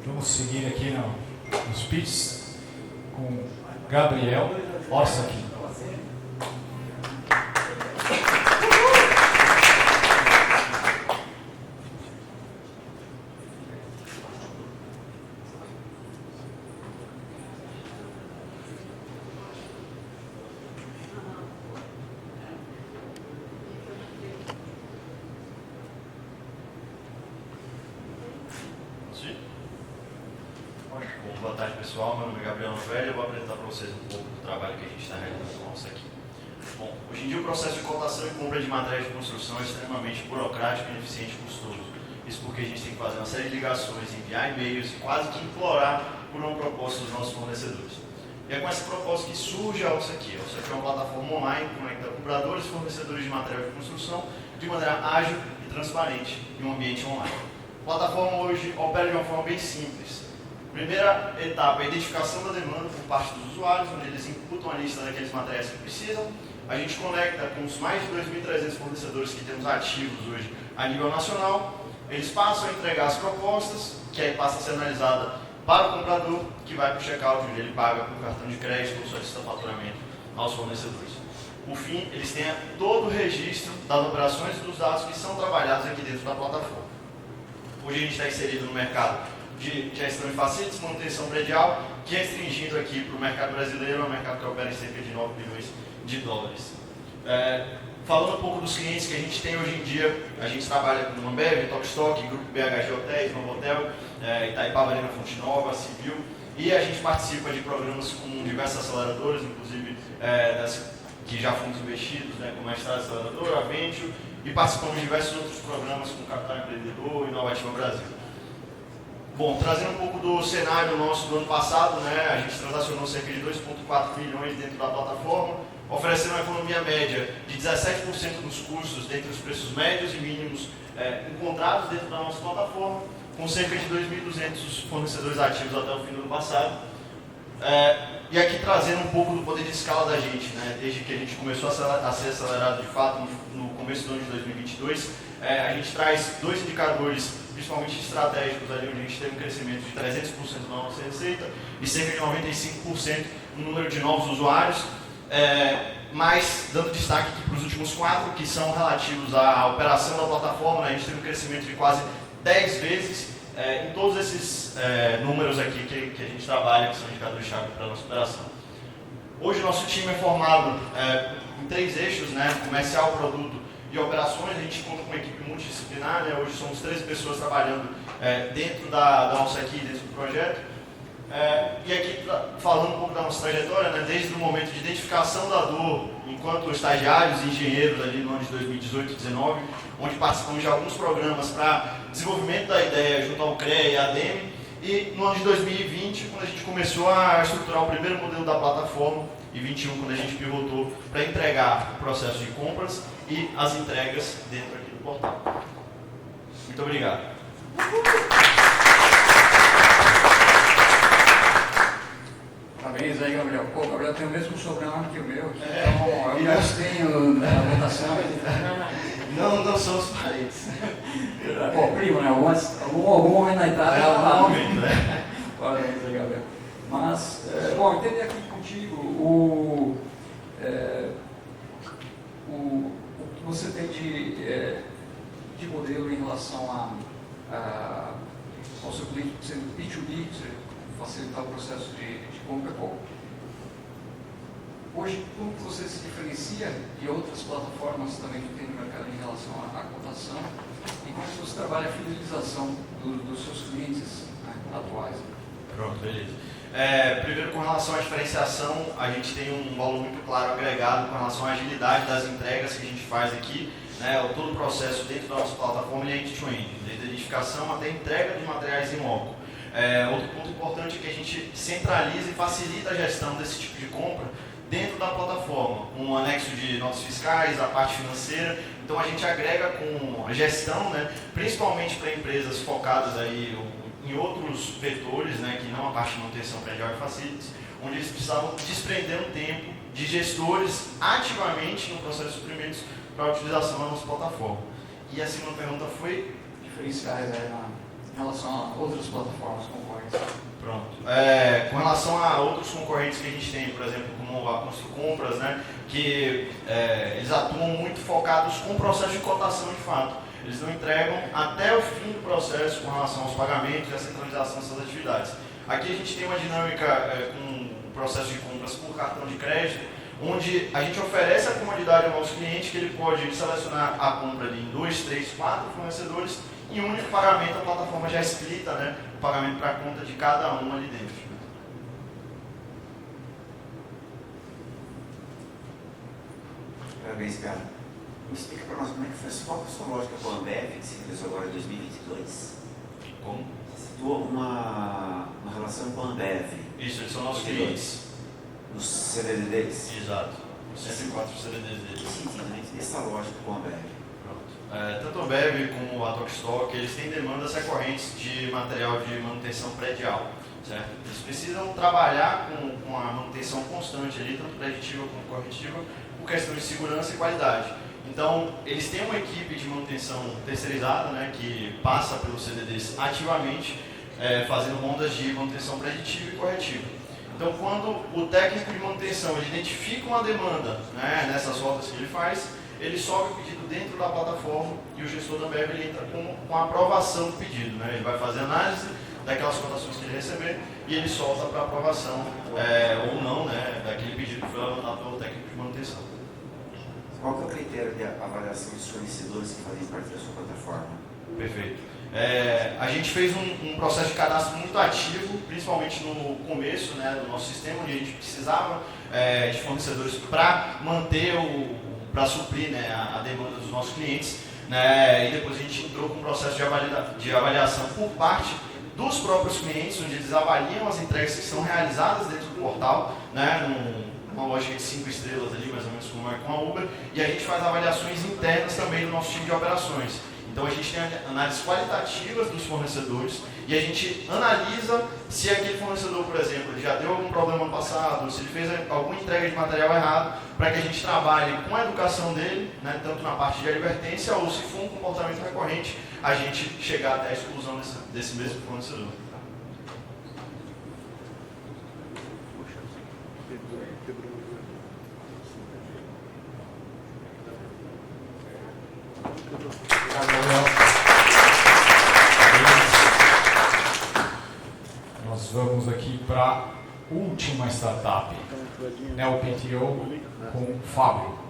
Vamos seguir aqui nos pitches com Gabriel Orsaki. Boa tarde, pessoal. Meu nome é Gabriel Novelli e eu vou apresentar para vocês um pouco do trabalho que a gente está realizando nosso aqui. Bom, hoje em dia o processo de cotação e compra de materiais de construção é extremamente burocrático, ineficiente e custoso. Isso porque a gente tem que fazer uma série de ligações, enviar e-mails e quase que implorar por uma proposta dos nossos fornecedores. E é com essa proposta que surge a Alça Aqui. A Alça Aqui é uma plataforma online que conecta compradores e fornecedores de material de construção de maneira ágil e transparente em um ambiente online. A plataforma hoje opera de uma forma bem simples. Primeira etapa é a identificação da demanda por parte dos usuários, onde eles imputam a lista daqueles materiais que precisam. A gente conecta com os mais de 2.300 fornecedores que temos ativos hoje a nível nacional. Eles passam a entregar as propostas, que aí passa a ser analisada para o comprador, que vai para o checkout, onde ele paga com cartão de crédito ou solicita faturamento aos fornecedores. Por fim, eles têm todo o registro das operações e dos dados que são trabalhados aqui dentro da plataforma. Hoje a gente está inserido no mercado de gestão de facilities, manutenção predial, que é restringido aqui para o mercado brasileiro, é um mercado que opera em cerca de 9 bilhões de dólares. Falando um pouco dos clientes que a gente tem hoje em dia, a gente trabalha com Ambev, Tokstok, Grupo BHG Hotéis, Novotel, Itaipava Arena Fonte Nova, Civil, e a gente participa de programas com diversas aceleradoras, inclusive das que já fomos investidos, né, como a Estrada Aceleradora, a Venture, e participamos de diversos outros programas como Capital Empreendedor e Inovativa Brasil. Bom, trazendo um pouco do cenário nosso do ano passado, né, a gente transacionou cerca de 2,4 bilhões dentro da plataforma, oferecendo uma economia média de 17% dos custos dentre os preços médios e mínimos encontrados dentro da nossa plataforma, com cerca de 2.200 fornecedores ativos até o fim do ano passado. E aqui trazendo um pouco do poder de escala da gente, né? Desde que a gente começou a ser acelerado de fato no começo do ano de 2022, a gente traz dois indicadores, principalmente estratégicos, ali onde a gente teve um crescimento de 300% na nossa receita e cerca de 95% no número de novos usuários, mas dando destaque aqui para os últimos 4, que são relativos à operação da plataforma, né? A gente teve um crescimento de quase 10 vezes em todos esses números aqui que a gente trabalha, que são indicadores-chave para a nossa operação. Hoje o nosso time é formado em 3 eixos, né? Comercial, produto e operações. A gente conta com uma equipe multidisciplinar, né? Hoje somos 13 pessoas trabalhando dentro da nossa equipe, dentro do projeto. E aqui falando um pouco da nossa trajetória, né? Desde o momento de identificação da dor, enquanto estagiários e engenheiros ali no ano de 2018 e 2019, onde participamos de alguns programas para desenvolvimento da ideia junto ao CREA e à ADEME, e no ano de 2020, quando a gente começou a estruturar o primeiro modelo da plataforma, e 2021, quando a gente pivotou para entregar o processo de compras e as entregas dentro aqui do portal. Muito obrigado. Parabéns aí, Gabriel. Pô, Gabriel tem o mesmo sobrenome que o meu. Então, eu me abstenho da votação. Não somos parentes. Pô, primo, né? Algum momento na Itália. Algum momento, né? Parabéns aí, Gabriel. Mas, bom, entender aqui contigo o que você tem de modelo em relação ao seu cliente sendo B2B, facilitar o processo de compra. Hoje, como você se diferencia de outras plataformas também que tem no mercado em relação à cotação e como você trabalha a fidelização dos seus clientes atuais? Pronto, beleza. Primeiro, com relação à diferenciação, a gente tem um valor muito claro agregado com relação à agilidade das entregas que a gente faz aqui, né? Todo o processo dentro da nossa plataforma é end-to-end, desde a identificação até a entrega dos materiais em loco. Outro ponto importante é que a gente centraliza e facilita a gestão desse tipo de compra dentro da plataforma, um anexo de notas fiscais, a parte financeira. Então a gente agrega com a gestão, né, principalmente para empresas focadas aí em outros vetores, né, que não a parte de manutenção predial e facilities, onde eles precisavam desprender um tempo de gestores ativamente no processo de suprimentos para a utilização da nossa plataforma. E a segunda pergunta foi? Diferenciais em relação a outras plataformas concorrentes. Pronto. Com relação a outros concorrentes que a gente tem, por exemplo, como a Constru Compras, né, que eles atuam muito focados com o processo de cotação de fato. Eles não entregam até o fim do processo com relação aos pagamentos e a centralização dessas atividades. Aqui a gente tem uma dinâmica com o processo de compras por cartão de crédito, onde a gente oferece a comodidade ao nosso cliente que ele pode selecionar a compra ali em 2, 3, 4 fornecedores e um único pagamento. A plataforma já explica, né, o pagamento para a conta de cada um ali dentro. Parabéns, cara. Me explica para nós como é que foi qual a sua lógica com a Ambev, que se fez agora em 2022? Como? Você citou uma relação com a Ambev. Isso, eles são nossos clientes. Nos CDD deles? Exato. Os 104 CDDs deles. Que sentido, né? Essa lógica com a Ambev? Tanto a Ambev como a Tokstok, eles têm demandas recorrentes de material de manutenção predial, certo? Eles precisam trabalhar com a manutenção constante ali, tanto preditiva como corretiva, por questão de segurança e qualidade. Então, eles têm uma equipe de manutenção terceirizada, né, que passa pelos CDDs ativamente, fazendo rondas de manutenção preditiva e corretiva. Então, quando o técnico de manutenção ele identifica uma demanda, né, nessas rotas que ele faz, ele sobe o pedido dentro da plataforma e o gestor da Ambev ele entra com a aprovação do pedido. Né? Ele vai fazer análise daquelas cotações que ele receber e ele solta para aprovação ou não, né, daquele pedido que foi levantado pelo técnico de manutenção. Qual que é o critério de avaliação dos fornecedores que fazem parte da sua plataforma? Perfeito. A gente fez um processo de cadastro muito ativo, principalmente no começo, né, do nosso sistema, onde a gente precisava de fornecedores para manter para suprir, né, a demanda dos nossos clientes, né, e depois a gente entrou com um processo de avaliação por parte dos próprios clientes, onde eles avaliam as entregas que são realizadas dentro do portal, né, uma lógica de 5 estrelas ali, mais ou menos como é com a Uber, e a gente faz avaliações internas também do nosso time de operações. Então a gente tem análises qualitativas dos fornecedores e a gente analisa se aquele fornecedor, por exemplo, ele já deu algum problema no passado, se ele fez alguma entrega de material errado, para que a gente trabalhe com a educação dele, né, tanto na parte de advertência ou se for um comportamento recorrente, a gente chegar até a exclusão desse mesmo fornecedor. Nós vamos aqui para a última startup, NeoPTO, com o Fábio.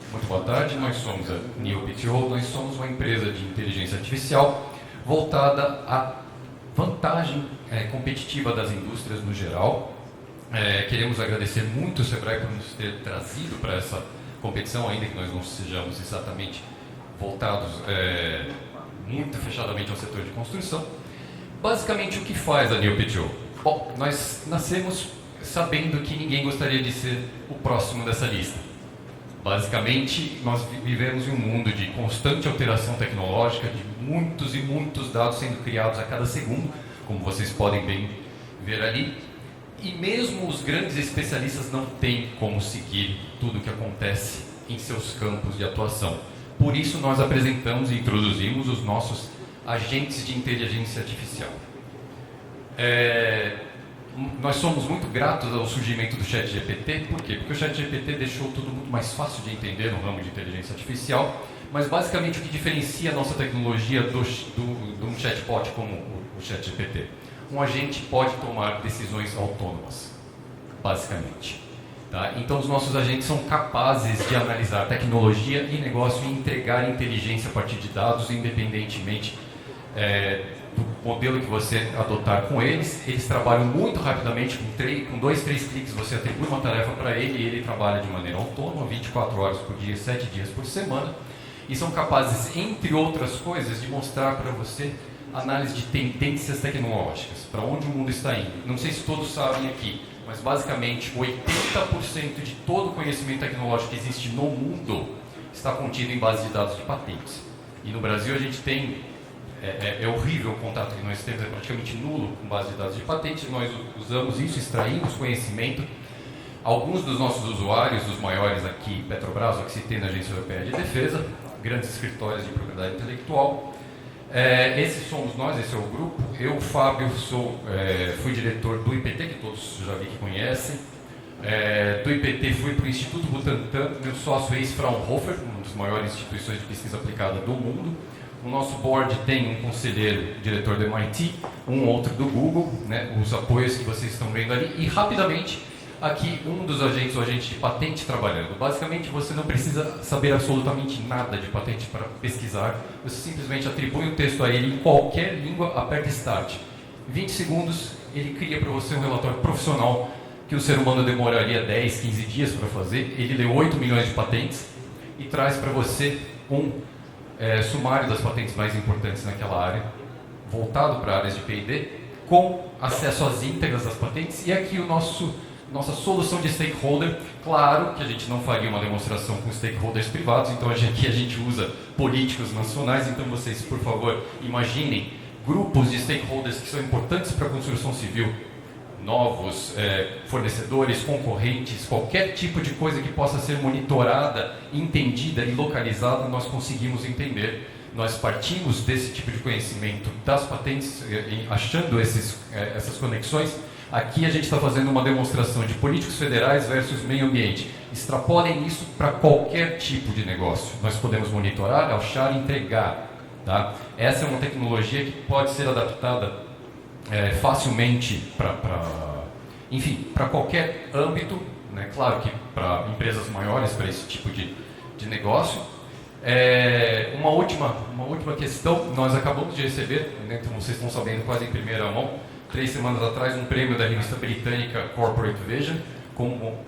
Muito boa tarde, nós somos a NeoPTO, nós somos uma empresa de inteligência artificial voltada à vantagem competitiva das indústrias no geral. Queremos agradecer muito o Sebrae por nos ter trazido para essa competição, ainda que nós não sejamos exatamente voltados muito fechadamente ao setor de construção. Basicamente, o que faz a NeoPTO? Bom, nós nascemos sabendo que ninguém gostaria de ser o próximo dessa lista. Basicamente, nós vivemos em um mundo de constante alteração tecnológica, de muitos e muitos dados sendo criados a cada segundo, como vocês podem bem ver ali. E mesmo os grandes especialistas não têm como seguir tudo o que acontece em seus campos de atuação. Por isso, nós apresentamos e introduzimos os nossos agentes de inteligência artificial. Nós somos muito gratos ao surgimento do ChatGPT. Por quê? Porque o ChatGPT deixou tudo muito mais fácil de entender no ramo de inteligência artificial, mas basicamente o que diferencia a nossa tecnologia de um chatbot como o ChatGPT? Um agente pode tomar decisões autônomas, basicamente. Tá? Então os nossos agentes são capazes de analisar tecnologia e negócio e entregar inteligência a partir de dados, independentemente do modelo que você adotar com eles. Eles trabalham muito rapidamente, com 2, 3 cliques você atribui uma tarefa para ele e ele trabalha de maneira autônoma, 24 horas por dia, 7 dias por semana, e são capazes, entre outras coisas, de mostrar para você análise de tendências tecnológicas, para onde o mundo está indo. Não sei se todos sabem aqui, mas basicamente 80% de todo o conhecimento tecnológico que existe no mundo está contido em base de dados de patentes. E no Brasil a gente tem é horrível o contato que nós temos, é praticamente nulo com base de dados de patentes. Nós usamos isso, extraímos conhecimento. Alguns dos nossos usuários, os maiores aqui, Petrobras, Oxiteno, Agência Europeia de Defesa, grandes escritórios de propriedade intelectual. Esses somos nós, esse é o grupo. Eu, Fábio, fui diretor do IPT, que todos já vi que conhecem. Do IPT fui para o Instituto Butantan, meu sócio é Fraunhofer, uma das maiores instituições de pesquisa aplicada do mundo. O nosso board tem um conselheiro, diretor do MIT, um outro do Google, né, os apoios que vocês estão vendo ali. E rapidamente, aqui um dos agentes, o agente de patente trabalhando. Basicamente, você não precisa saber absolutamente nada de patente para pesquisar. Você simplesmente atribui um texto a ele em qualquer língua, aperta Start. 20 segundos, ele cria para você um relatório profissional que o ser humano demoraria 10, 15 dias para fazer. Ele leu 8 milhões de patentes e traz para você um sumário das patentes mais importantes naquela área, voltado para áreas de P&D, com acesso às íntegras das patentes. E aqui o nosso nossa solução de stakeholder. Claro que a gente não faria uma demonstração com stakeholders privados, então aqui a gente usa políticos nacionais, então vocês, por favor, imaginem grupos de stakeholders que são importantes para a construção civil, novos fornecedores, concorrentes, qualquer tipo de coisa que possa ser monitorada, entendida e localizada, nós conseguimos entender. Nós partimos desse tipo de conhecimento das patentes, achando essas conexões. Aqui a gente está fazendo uma demonstração de políticos federais versus meio ambiente. Extrapolem isso para qualquer tipo de negócio. Nós podemos monitorar, achar e entregar. Tá? Essa é uma tecnologia que pode ser adaptada facilmente para qualquer âmbito, né? Claro que para empresas maiores, para esse tipo de negócio. Uma última questão, nós acabamos de receber, né, como vocês estão sabendo quase em primeira mão, 3 semanas atrás, um prêmio da revista britânica Corporate Vision,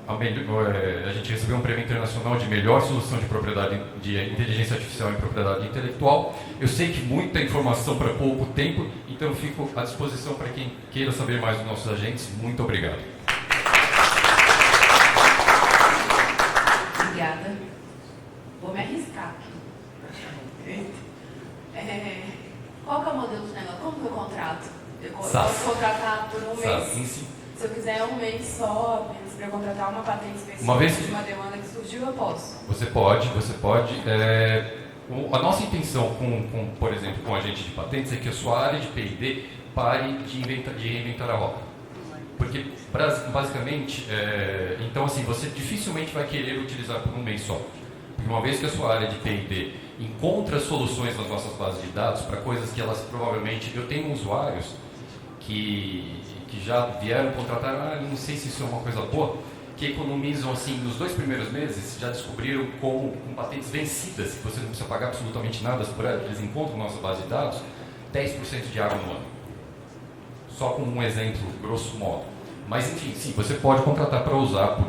a gente recebeu um prêmio internacional de melhor solução de propriedade de inteligência artificial em propriedade intelectual. Eu sei que muita informação para pouco tempo, então fico à disposição para quem queira saber mais dos nossos agentes. Muito obrigado. Obrigada. Vou me arriscar aqui. Qual que é o modelo de negócio? Como que eu contrato? Eu posso contratar por um mês? Se eu quiser um mês só, apenas para contratar uma patente específica de uma demanda que surgiu, eu posso? Você pode. A nossa intenção, por exemplo, com a agente de patentes, é que a sua área de P&D pare de reinventar a roda. Porque, basicamente, então assim, você dificilmente vai querer utilizar por um mês só. Porque uma vez que a sua área de P&D encontra soluções nas nossas bases de dados para coisas que elas provavelmente... Eu tenho usuários que já vieram contratar, não sei se isso é uma coisa boa, que economizam, assim, nos 2 primeiros meses, já descobriram com patentes vencidas, que você não precisa pagar absolutamente nada por elas, eles encontram na nossa base de dados, 10% de água no ano. Só como um exemplo, grosso modo. Mas, enfim, sim, você pode contratar para usar por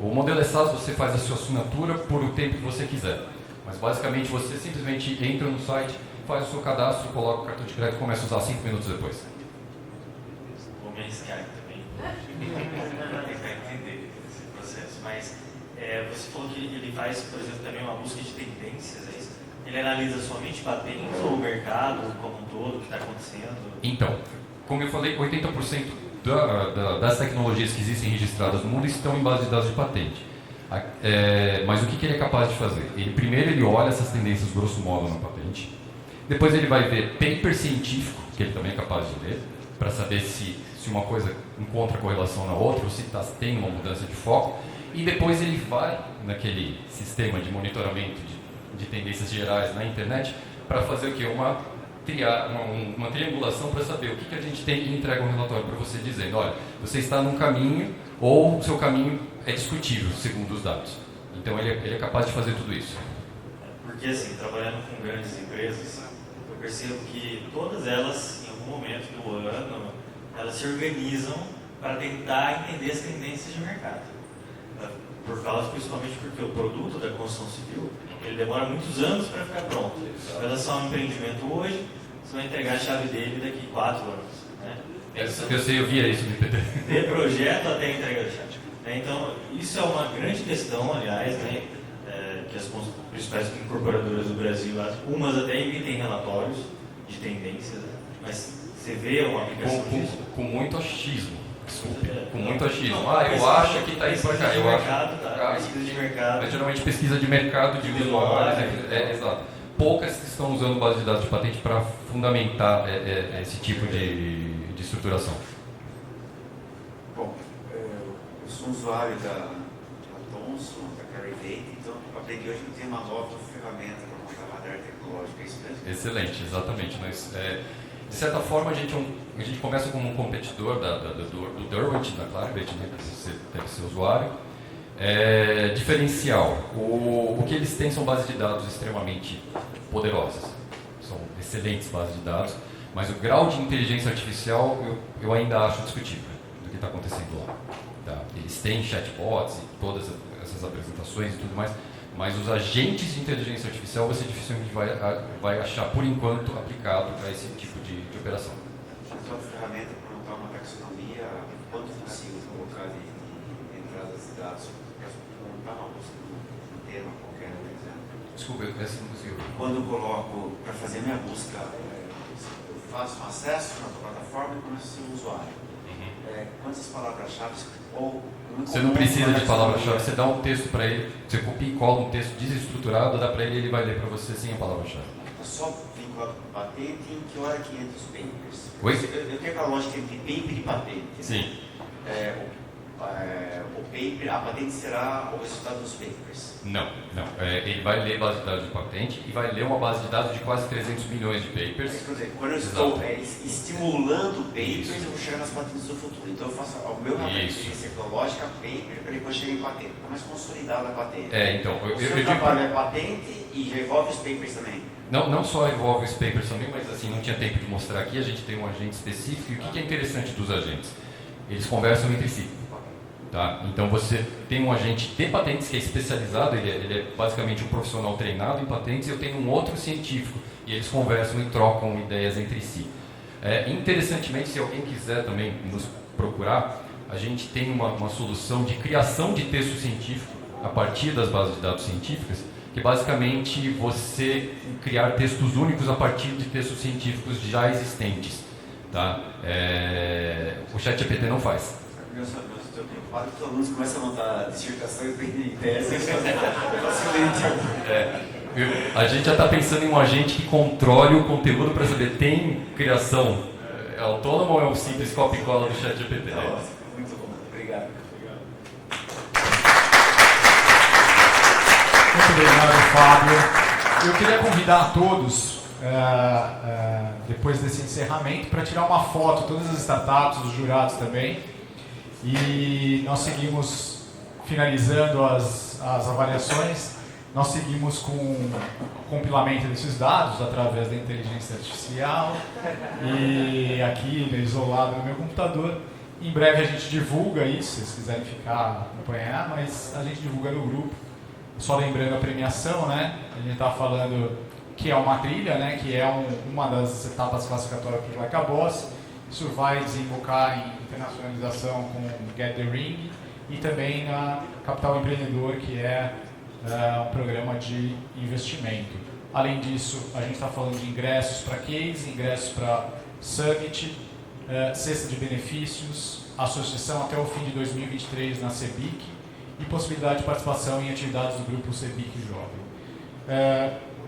o modelo é SaaS, você faz a sua assinatura por o tempo que você quiser. Mas, basicamente, você simplesmente entra no site, faz o seu cadastro, coloca o cartão de crédito e começa a usar 5 minutos depois. Vou me arriscar também. Tentar entender esse processo. Mas você falou que ele faz, por exemplo, também uma busca de tendências, é isso? Ele analisa somente patentes ou o mercado como um todo, o que está acontecendo? Então, como eu falei, 80% das tecnologias que existem registradas no mundo estão em base de dados de patente. Mas o que ele é capaz de fazer? Primeiro ele olha essas tendências grosso modo na patente, depois ele vai ver paper científico, que ele também é capaz de ler, para saber se uma coisa encontra correlação na outra, ou se tem uma mudança de foco, e depois ele vai naquele sistema de monitoramento de tendências gerais na internet para fazer o quê? Uma triangulação para saber o que a gente tem e entrega um relatório para você dizendo, olha, você está num caminho ou o seu caminho é discutível segundo os dados. Então ele é capaz de fazer tudo isso. Porque assim, trabalhando com grandes empresas, eu percebo que todas elas, em algum momento do ano, elas se organizam para tentar entender as tendências de mercado. Por causa, principalmente porque o produto da construção civil, ele demora muitos anos para ficar pronto. Se elas são um empreendimento hoje, você vai entregar a chave dele daqui 4 anos. Né? Eu via isso no IPT. De projeto até entrega a chave. Então, isso é uma grande questão, aliás, né? Que as principais incorporadoras do Brasil, umas até emitem relatórios de tendências, mas você vê uma aplicação disso? Com muito achismo. Desculpe, com muito achismo. Eu acho que está indo para cá. Eu acho. Pesquisa de mercado. Mas geralmente pesquisa de mercado de usuários. Exato. Poucas estão usando base de dados de patente para fundamentar esse tipo de estruturação. Bom, eu sou usuário da Thomson, da Clarivate, então aprendi hoje que tem uma nova ferramenta para montar radar tecnológico, é isso mesmo? Excelente, exatamente. De certa forma, a gente começa como um competidor do Derwent, da Clarivate, né? Você deve ser usuário. Diferencial. O que eles têm são bases de dados extremamente poderosas. São excelentes bases de dados, mas o grau de inteligência artificial eu ainda acho discutível do que está acontecendo lá. Tá? Eles têm chatbots e todas essas apresentações e tudo mais, mas os agentes de inteligência artificial você dificilmente vai achar, por enquanto, aplicado a esse tipo de operação. Essa ferramenta para montar uma taxonomia, quanto consigo colocar de entradas de dados para montar uma busca num tema qualquer, por exemplo. Desculpa, essa não consigo. Quando eu coloco para fazer minha busca, eu faço um acesso na plataforma e começo a ser um usuário. Quantas palavras-chave ou... Você não precisa de palavra-chave, você dá um texto para ele, você copia e cola um texto desestruturado, dá para ele e ele vai ler para você sem a palavra-chave. É só vinculado com patente em que hora que entra os papers? Oi? Eu tenho aquela lógica entre paper e patente. Sim. O paper, a patente será o resultado dos papers? Não. Ele vai ler base de dados de patente e vai ler uma base de dados de quase 300 milhões de papers. Quando eu estou estimulando papers, eu vou chegar nas patentes do futuro. Então eu faço o meu ciência ecológica, paper, para depois chegar em patente. Está mais consolidada a patente. Então, eu trabalho é patente e já envolve os papers também. Não só envolve os papers também, mas assim, não tinha tempo de mostrar aqui, a gente tem um agente específico. E o que é interessante dos agentes? Eles conversam entre si. Tá? Então você tem um agente de patentes que é especializado, ele é basicamente um profissional treinado em patentes, e eu tenho um outro científico, e eles conversam e trocam ideias entre si. Interessantemente, se alguém quiser também nos procurar, a gente tem uma solução de criação de texto científico a partir das bases de dados científicas, que basicamente você criar textos únicos a partir de textos científicos já existentes. Tá? O ChatGPT não faz. Estou preocupado que os alunos começam a montar dissertação e tese facilmente. A gente já está pensando em um agente que controle o conteúdo para saber, tem criação autônoma ou é um simples copia e cola do ChatGPT? Muito bom, obrigado. Muito obrigado, Fábio. Eu queria convidar a todos, depois desse encerramento, para tirar uma foto, todas as startups, os jurados também. E nós seguimos, finalizando as avaliações, nós seguimos com o compilamento desses dados através da inteligência artificial e aqui isolado no meu computador. Em breve a gente divulga isso, se vocês quiserem ficar acompanhar, mas a gente divulga no grupo. Só lembrando a premiação, né? A gente está falando que é uma trilha, né? Que é uma das etapas classificatórias para o Like a Boss. Isso vai desembocar em internacionalização com Get the Ring e também na Capital Empreendedor, que é um programa de investimento. Além disso, a gente está falando de ingressos para case, ingressos para summit, cesta de benefícios, associação até o fim de 2023 na CEBIC e possibilidade de participação em atividades do grupo CEBIC Jovem.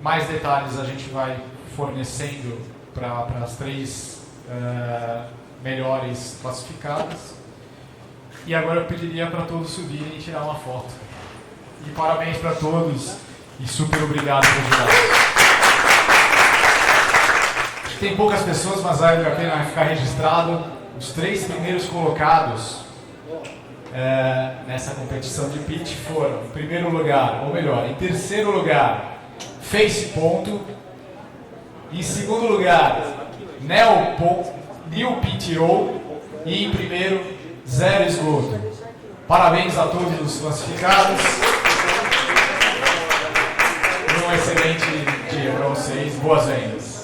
Mais detalhes a gente vai fornecendo para as 3 melhores classificadas. E agora eu pediria para todos subirem e tirar uma foto. E parabéns para todos e super obrigado por ajudar. Tem poucas pessoas, mas vale a pena ficar registrado. Os 3 primeiros colocados nessa competição de pitch foram, em primeiro lugar, ou melhor, em terceiro lugar, Face Ponto. Em segundo lugar, New PTO e em primeiro, Zero Esgoto. Parabéns a todos os classificados. Um excelente dia para vocês. Boas vendas.